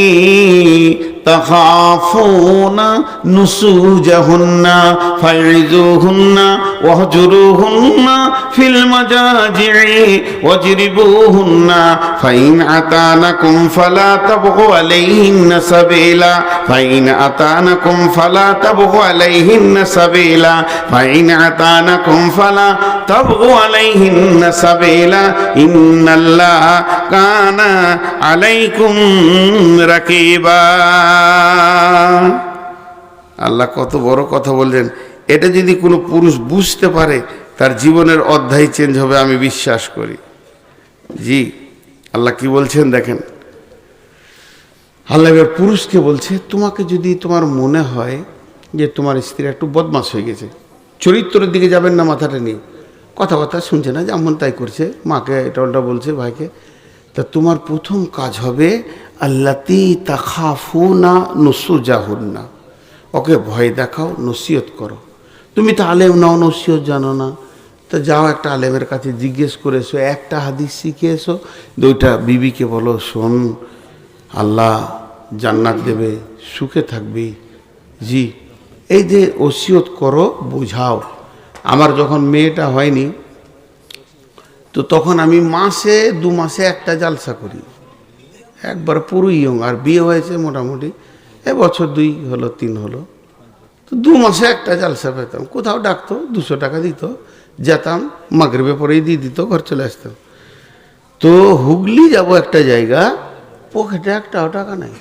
তাখাফুনা নুসুজাহুন্না ফাইযুহুন্না ওয়াহজুরুহুন্না ফিল মাজাজি'i ওয়াজরিবুহুন্না ফাইন আতানাকুম ফালা তাবগু আলাইহিন্না সাবিলা ফাইন আতানাকুম ফালা তাবগু আলাইহিন্না সাবিলা ফাইন আতানাকুম ফালা তাবগু আলাইহিন্না সাবিলা ইন্নাল্লাহা কানা আলাইকুম রাকিবা। আল্লাহ কত বড় কথা বললেন। এটা যদি কোনো পুরুষ বুঝতে পারে তার জীবনের অধ্যায় চেঞ্জ হবে, আমি বিশ্বাস করি। জি, আল্লাহ কি বলছেন দেখেন। আল্লাহ এবার পুরুষকে বলছে, তোমাকে যদি তোমার মনে হয় যে তোমার স্ত্রী একটু বদমাশ হয়ে গেছে, চরিত্রের দিকে যাবেন না মাথাটা নিয়ে, কথাবার্তা শুনছে না, যেমন তাই করছে, মাকে এটা ওটা বলছে, ভাইকে, তা তোমার প্রথম কাজ হবে আল্লাতী তাখাফুনা নুসুজাহুন্না, ওকে ভয় দেখাও, নসিহত করো। তুমি তো আলেম নাও, নসিহত জানো না, তা যাও একটা আলেমের কাছে জিজ্ঞেস করে এসো, একটা হাদিস শিখে এসো, 2টা বিবিকে বলো, শোন আল্লাহ জান্নাত দেবে, সুখে থাকবি। জি, এই যে ওসিয়ত করো, বোঝাও। আমার যখন মেয়েটা হয়নি তো তখন আমি মাসে 2 মাসে একটা জালসা করি, একবার পুরো ইয়ং, আর বিয়ে হয়েছে মোটামুটি বছর 2 হলো 3 হলো, তো 2 মাসে একটা জালসা পেতাম। কোথাও ডাকতো, 200 টাকা দিত, যেতাম, মাগরিবে পরেই দিয়ে দিত, ঘর চলে আসতাম। তো হুগলি যাব একটা জায়গা, পকেটে একটাও টাকা নাই,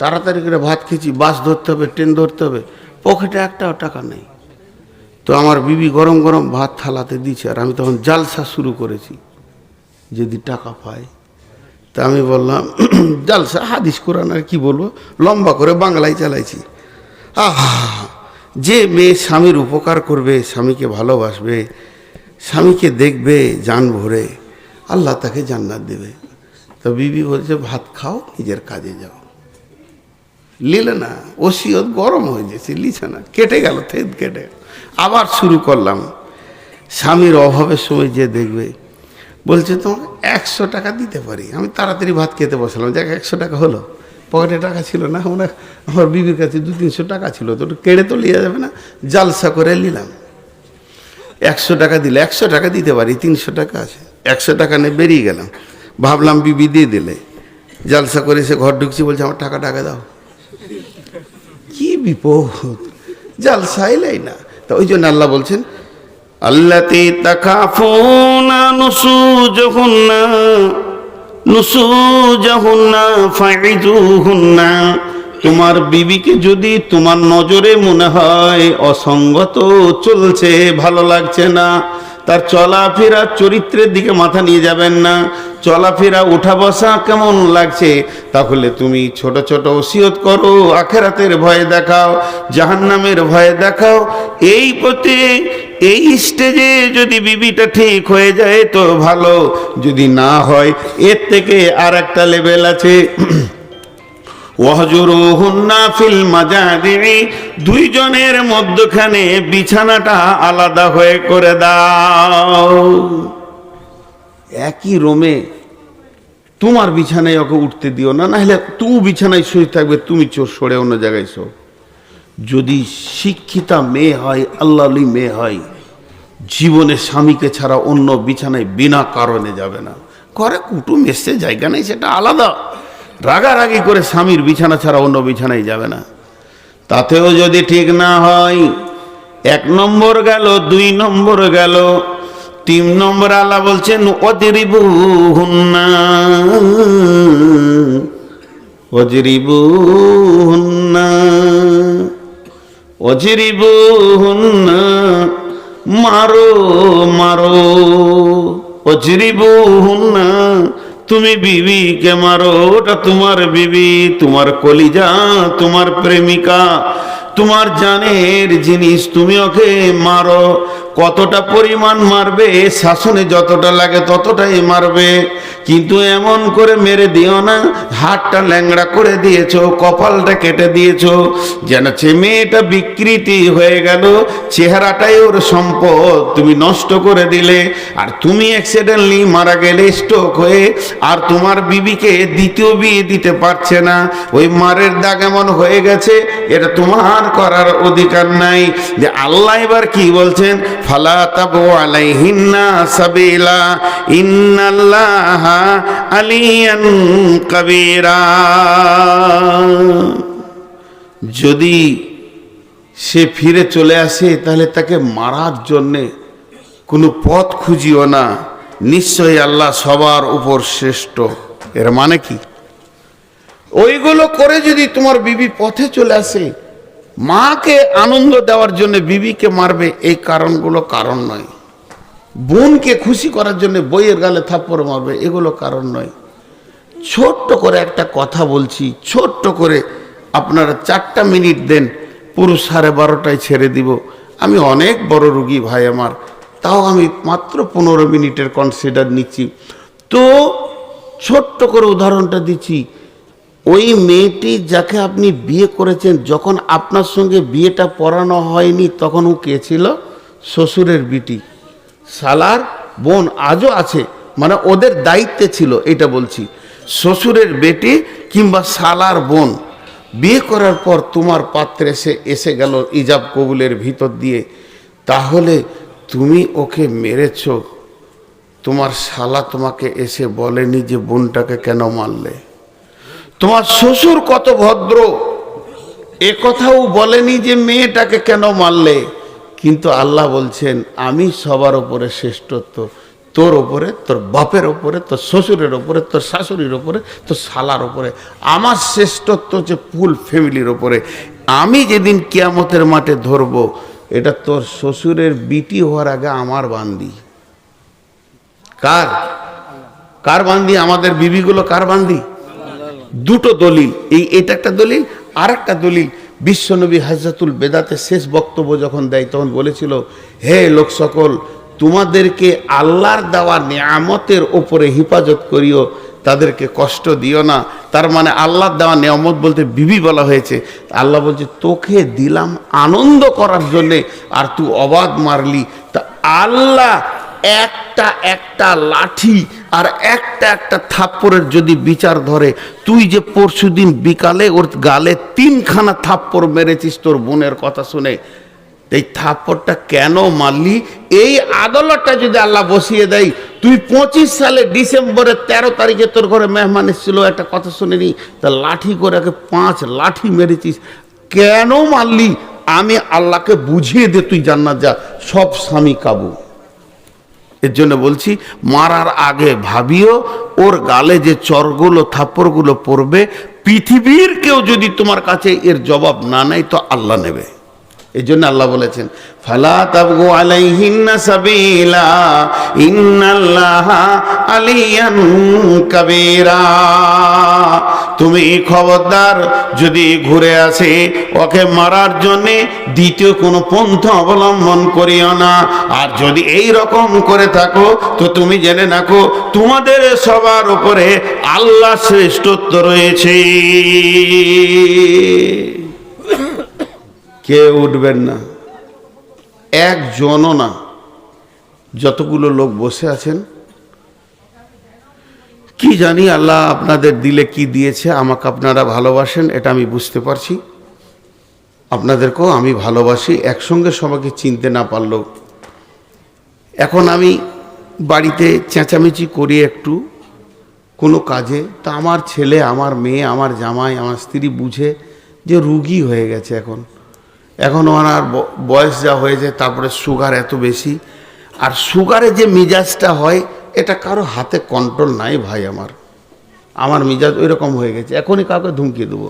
তাড়াতাড়ি করে ভাত খেয়েছি, বাস ধরতে হবে, ট্রেন ধরতে হবে, পকেটে একটাও টাকা নেই। তো আমার বিবি গরম গরম ভাত থালাতে দিচ্ছে, আর আমি তখন জালসা শুরু করেছি যদি টাকা পাই। তা আমি বললাম, জালসা হাদিস কোরআন আর কি বলবো, লম্বা করে বাংলায় চালাইছি। আহা, যে মেয়ে স্বামীর উপকার করবে, স্বামীকে ভালোবাসবে, স্বামীকে দেখবে জান ভরে, আল্লাহ তাকে জান্নাত দেবে। তো বিবি বলছে, ভাত খাও, নিজের কাজে যাও। নিলে না, ওসিয়ত গরম হয়ে গেছে, লিছে না, কেটে গেল, থেদ কেটে গেল। আবার শুরু করলাম। স্বামীর অভাবের সময় যে দেখবে, বলছে তোমাকে 100 টাকা দিতে পারি। আমি তাড়াতাড়ি ভাত খেতে বসলাম, দেখ 100 টাকা হলো, পকেটে টাকা ছিল না, আমার বিবির কাছে 200-300 টাকা ছিল, তো কেড়ে তো লিয়া যাবে না, জালসা করে নিলাম। 100 টাকা দিলে, 100 টাকা দিতে পারি, 300 টাকা আছে, 100 টাকা নিয়ে বেরিয়ে গেলাম। ভাবলাম বিবি দিয়ে দিলে, জালসা করে এসে ঘর ঢুকছি, বলছে আমার টাকা দাও। কি বিপদ! জালসাইলাই না। তো ওই জন্য আল্লাহ বলছেন আল্লাতী তাখাফুনা নুশুজাহুন্না ফাইজুহুন্না, তোমার বিবিকে যদি তোমার নজরে মনে হয় অসঙ্গত চলছে, ভালো লাগছে না, তার চলাফেরা চরিত্রের দিকে মাথা নিয়ে যাবেন না, চলাফেরা উঠা বসা কেমন লাগছে, তাহলে তুমি ছোট ছোট ওসিয়ত করো, আখেরাতের ভয়ে দেখাও, জাহান্নামের ভয়ে দেখাও। এই পথে এই স্টেজে যদি বিবিটা ঠিক হয়ে যায় তো ভালো, যদি না হয় এর থেকে আর একটা লেভেল আছে। ওয়াহজুরুহুন্না ফিল মাজাদি'i, দুইজনের মধ্যখানে বিছানাটা আলাদা হয়ে করে দাও। একই রুমে তোমার বিছানায় ওকে উঠতে দিও না, নাহলে তুমি বিছানায় শুয়ে থাকবে, তুমি সরে অন্য জায়গায় শো। যদি শিক্ষিতা মেয়ে হয়, আল্লাহলি মেয়ে হয়, জীবনে স্বামীকে ছাড়া অন্য বিছানায় বিনা কারণে যাবে না। করে কুটুম এসছে, জায়গা নেই, সেটা আলাদা। রাগারাগি করে স্বামীর বিছানা ছাড়া অন্য বিছানায় যাবে না। তাতেও যদি ঠিক না হয়, 1 নম্বর গেল, 2 নম্বর গেল, 3 নম্বর আল্লাহ বলছেন ওয়াজরিবুহুন্না, ওয়াজরিবুহুন্না, ওয়াজরিবুহুন্না, মারো মারো, ওয়াজরিবুহুন্না, তুমি বিবিকে মারো, ওটা তোমার বিবি, তোমার কলিজা, তোমার প্রেমিকা, তোমার জানের জিনিস, তুমি ওকে মারো। কতটা পরিমাণ মারবে, শাসনে যতটা লাগে ততটাই মারবে, কিন্তু এমন করে মেরে দিও না হাতটা ল্যাংড়া করে দিয়েছো, কপালটা কেটে দিয়েছো, যেন মেয়েটা বিকৃতি হয়ে গেল, চেহারাটাই ওর সম্পদ তুমি নষ্ট করে দিলে। আর তুমি অ্যাক্সিডেন্টলি মারা গেলে স্ট্রোক হয়ে, আর তোমার বিবিকে দ্বিতীয় বিয়ে দিতে পারছে না, ওই মারের দাগ এমন হয়ে গেছে, এটা তোমার করার অধিকার নাই। যে আল্লাহ এবার কি বলছেন, ফালা তাবু আলাইহিন্না সাবিলা ইন্নাল্লাহা আলিয়ান কাবীরা। যদি সে ফিরে চলে আসে তাহলে তাকে মারার জন্যে কোনো পথ খুঁজিও না, নিশ্চয়ই আল্লাহ সবার উপর শ্রেষ্ঠ। এর মানে কি, ওইগুলো করে যদি তোমার বিবি পথে চলে আসে, মাকে আনন্দ দেওয়ার জন্য বিবিকে মারবে, এই কারণগুলো কারণ নয়। বোনকে খুশি করার জন্য বইয়ের গালে থাপ্পড় মারবে, এগুলো কারণ নয়। ছোট্ট করে একটা কথা বলছি, ছোট্ট করে, আপনারা 4টা মিনিট দেন, পুরো 12:30টায় ছেড়ে দিব। আমি অনেক বড় রুগী ভাই আমার, তাও আমি মাত্র 15 মিনিটের কনসিডার নিচ্ছি। তো ছোট্ট করে উদাহরণটা দিচ্ছি। ওই মেয়েটি যাকে আপনি বিয়ে করেছেন, যখন আপনার সঙ্গে বিয়েটা পড়ানো হয়নি তখন ও কে ছিল? শ্বশুরের বিটি, শালার বোন, আজও আছে, মানে ওদের দায়িত্বে ছিল, এটা বলছি। শ্বশুরের বেটি কিংবা শালার বোন বিয়ে করার পর তোমার পাত্রে এসে গেল ইজাব কবুলের ভিতর দিয়ে, তাহলে তুমি ওকে মেরেছ, তোমার শালা তোমাকে এসে বলেনি যে বোনটাকে কেন মারলে? তোমার শ্বশুর কত ভদ্র, এ কথাও বলেনি যে মেয়েটাকে কেন মারলে। কিন্তু আল্লাহ বলছেন আমি সবার উপরে শ্রেষ্ঠত্ব, তোর ওপরে, তোর বাপের ওপরে, তোর শ্বশুরের ওপরে, তোর শাশুড়ির ওপরে, তোর শালার ওপরে। আমার শ্রেষ্ঠত্ব হচ্ছে ফুল ফ্যামিলির ওপরে। আমি যেদিন কিয়ামতের মাঠে ধরবো, এটা তোর শ্বশুরের বিটি হওয়ার আগে আমার বান্দি। কার কার বান্দি? আমাদের বিবিগুলো কার বান্দি? দুটো দলিল, এটা একটা দলিল, আর একটা দলিল। বিশ্বনবী হাজ্জাতুল বেদাতে শেষ বক্তব্য যখন দেয় তখন বলেছিল, হে লোক সকল, তোমাদেরকে আল্লাহর দেওয়া নিয়ামতের ওপরে হেফাজত করিও, তাদেরকে কষ্ট দিও না। তার মানে আল্লাহর দেওয়া নিয়ামত বলতে বিবি বলা হয়েছে। আল্লাহ বলছে তোকে দিলাম আনন্দ করার জন্যে, আর তুই অবাধ মারলি। তা আল্লাহ একটা একটা লাঠি আর একটা একটা থাপ্পড়ের যদি বিচার ধরে, তুই যে পরশুদিন বিকালে ওর গালে 3খানা থাপ্পড় মেরেছিস তোর বোনের কথা শুনে, এই থাপ্পড়টা কেন মারলি, এই আদালতটা যদি আল্লাহ বসিয়ে দেয়, তুই 25 সালে ডিসেম্বরের 13 তারিখে তোর ঘরে মেহমান এসেছিল, একটা কথা শুনিনি, তা লাঠি করে 5 লাঠি মেরেছিস, কেন মারলি? আমি আল্লাহকে বুঝিয়ে দে তুই জান্নাত যা, সব স্বামী কাবু। এর জন্য বলছি মারার আগে ভাবিও ওর গালে যে চরগুলো থাপ্পড়গুলো পড়বে, পৃথিবীর কেউ যদি তোমার কাছে এর জবাব না নেয় তো আল্লাহ নেবে। এই জন্য আল্লাহ বলেছেন ফালা তাবগু আলাইহিন্না সাবিলা ইন্নাল্লাহা আলিয়ান কাবীরা। তুমি খবরদার যদি ঘুরে আসে ওকে মারার জন্য দ্বিতীয় কোনো পন্থা অবলম্বন করিও না। আর যদি এই রকম করে থাকো তো তুমি জেনে রাখো তোমাদের সবার উপরে আল্লাহ শ্রেষ্ঠত্ব রয়েছে। কেউ উঠবেন না, একজনও না। যতগুলো লোক বসে আছেন, কি জানি আল্লাহ আপনাদের দিলে কি দিয়েছে, আমাকে আপনারা ভালোবাসেন এটা আমি বুঝতে পারছি, আপনাদেরকেও আমি ভালোবাসি। একসঙ্গে সবাইকে চিনতে না পারলেও এখন আমি বাড়িতে চেঁচামেচি করি একটু কোনো কাজে, তা আমার ছেলে, আমার মেয়ে, আমার জামাই, আমার স্ত্রী বুঝে যে রুগী হয়ে গেছে। এখন ওনার বয়স যা হয়েছে, তারপরে সুগার এত বেশি, আর সুগারে যে মিজাজটা হয় এটা কারো হাতে কন্ট্রোল নাই ভাই। আমার মিজাজ ওই রকম হয়ে গেছে, এখনই কাউকে ধমকিয়ে দেবো।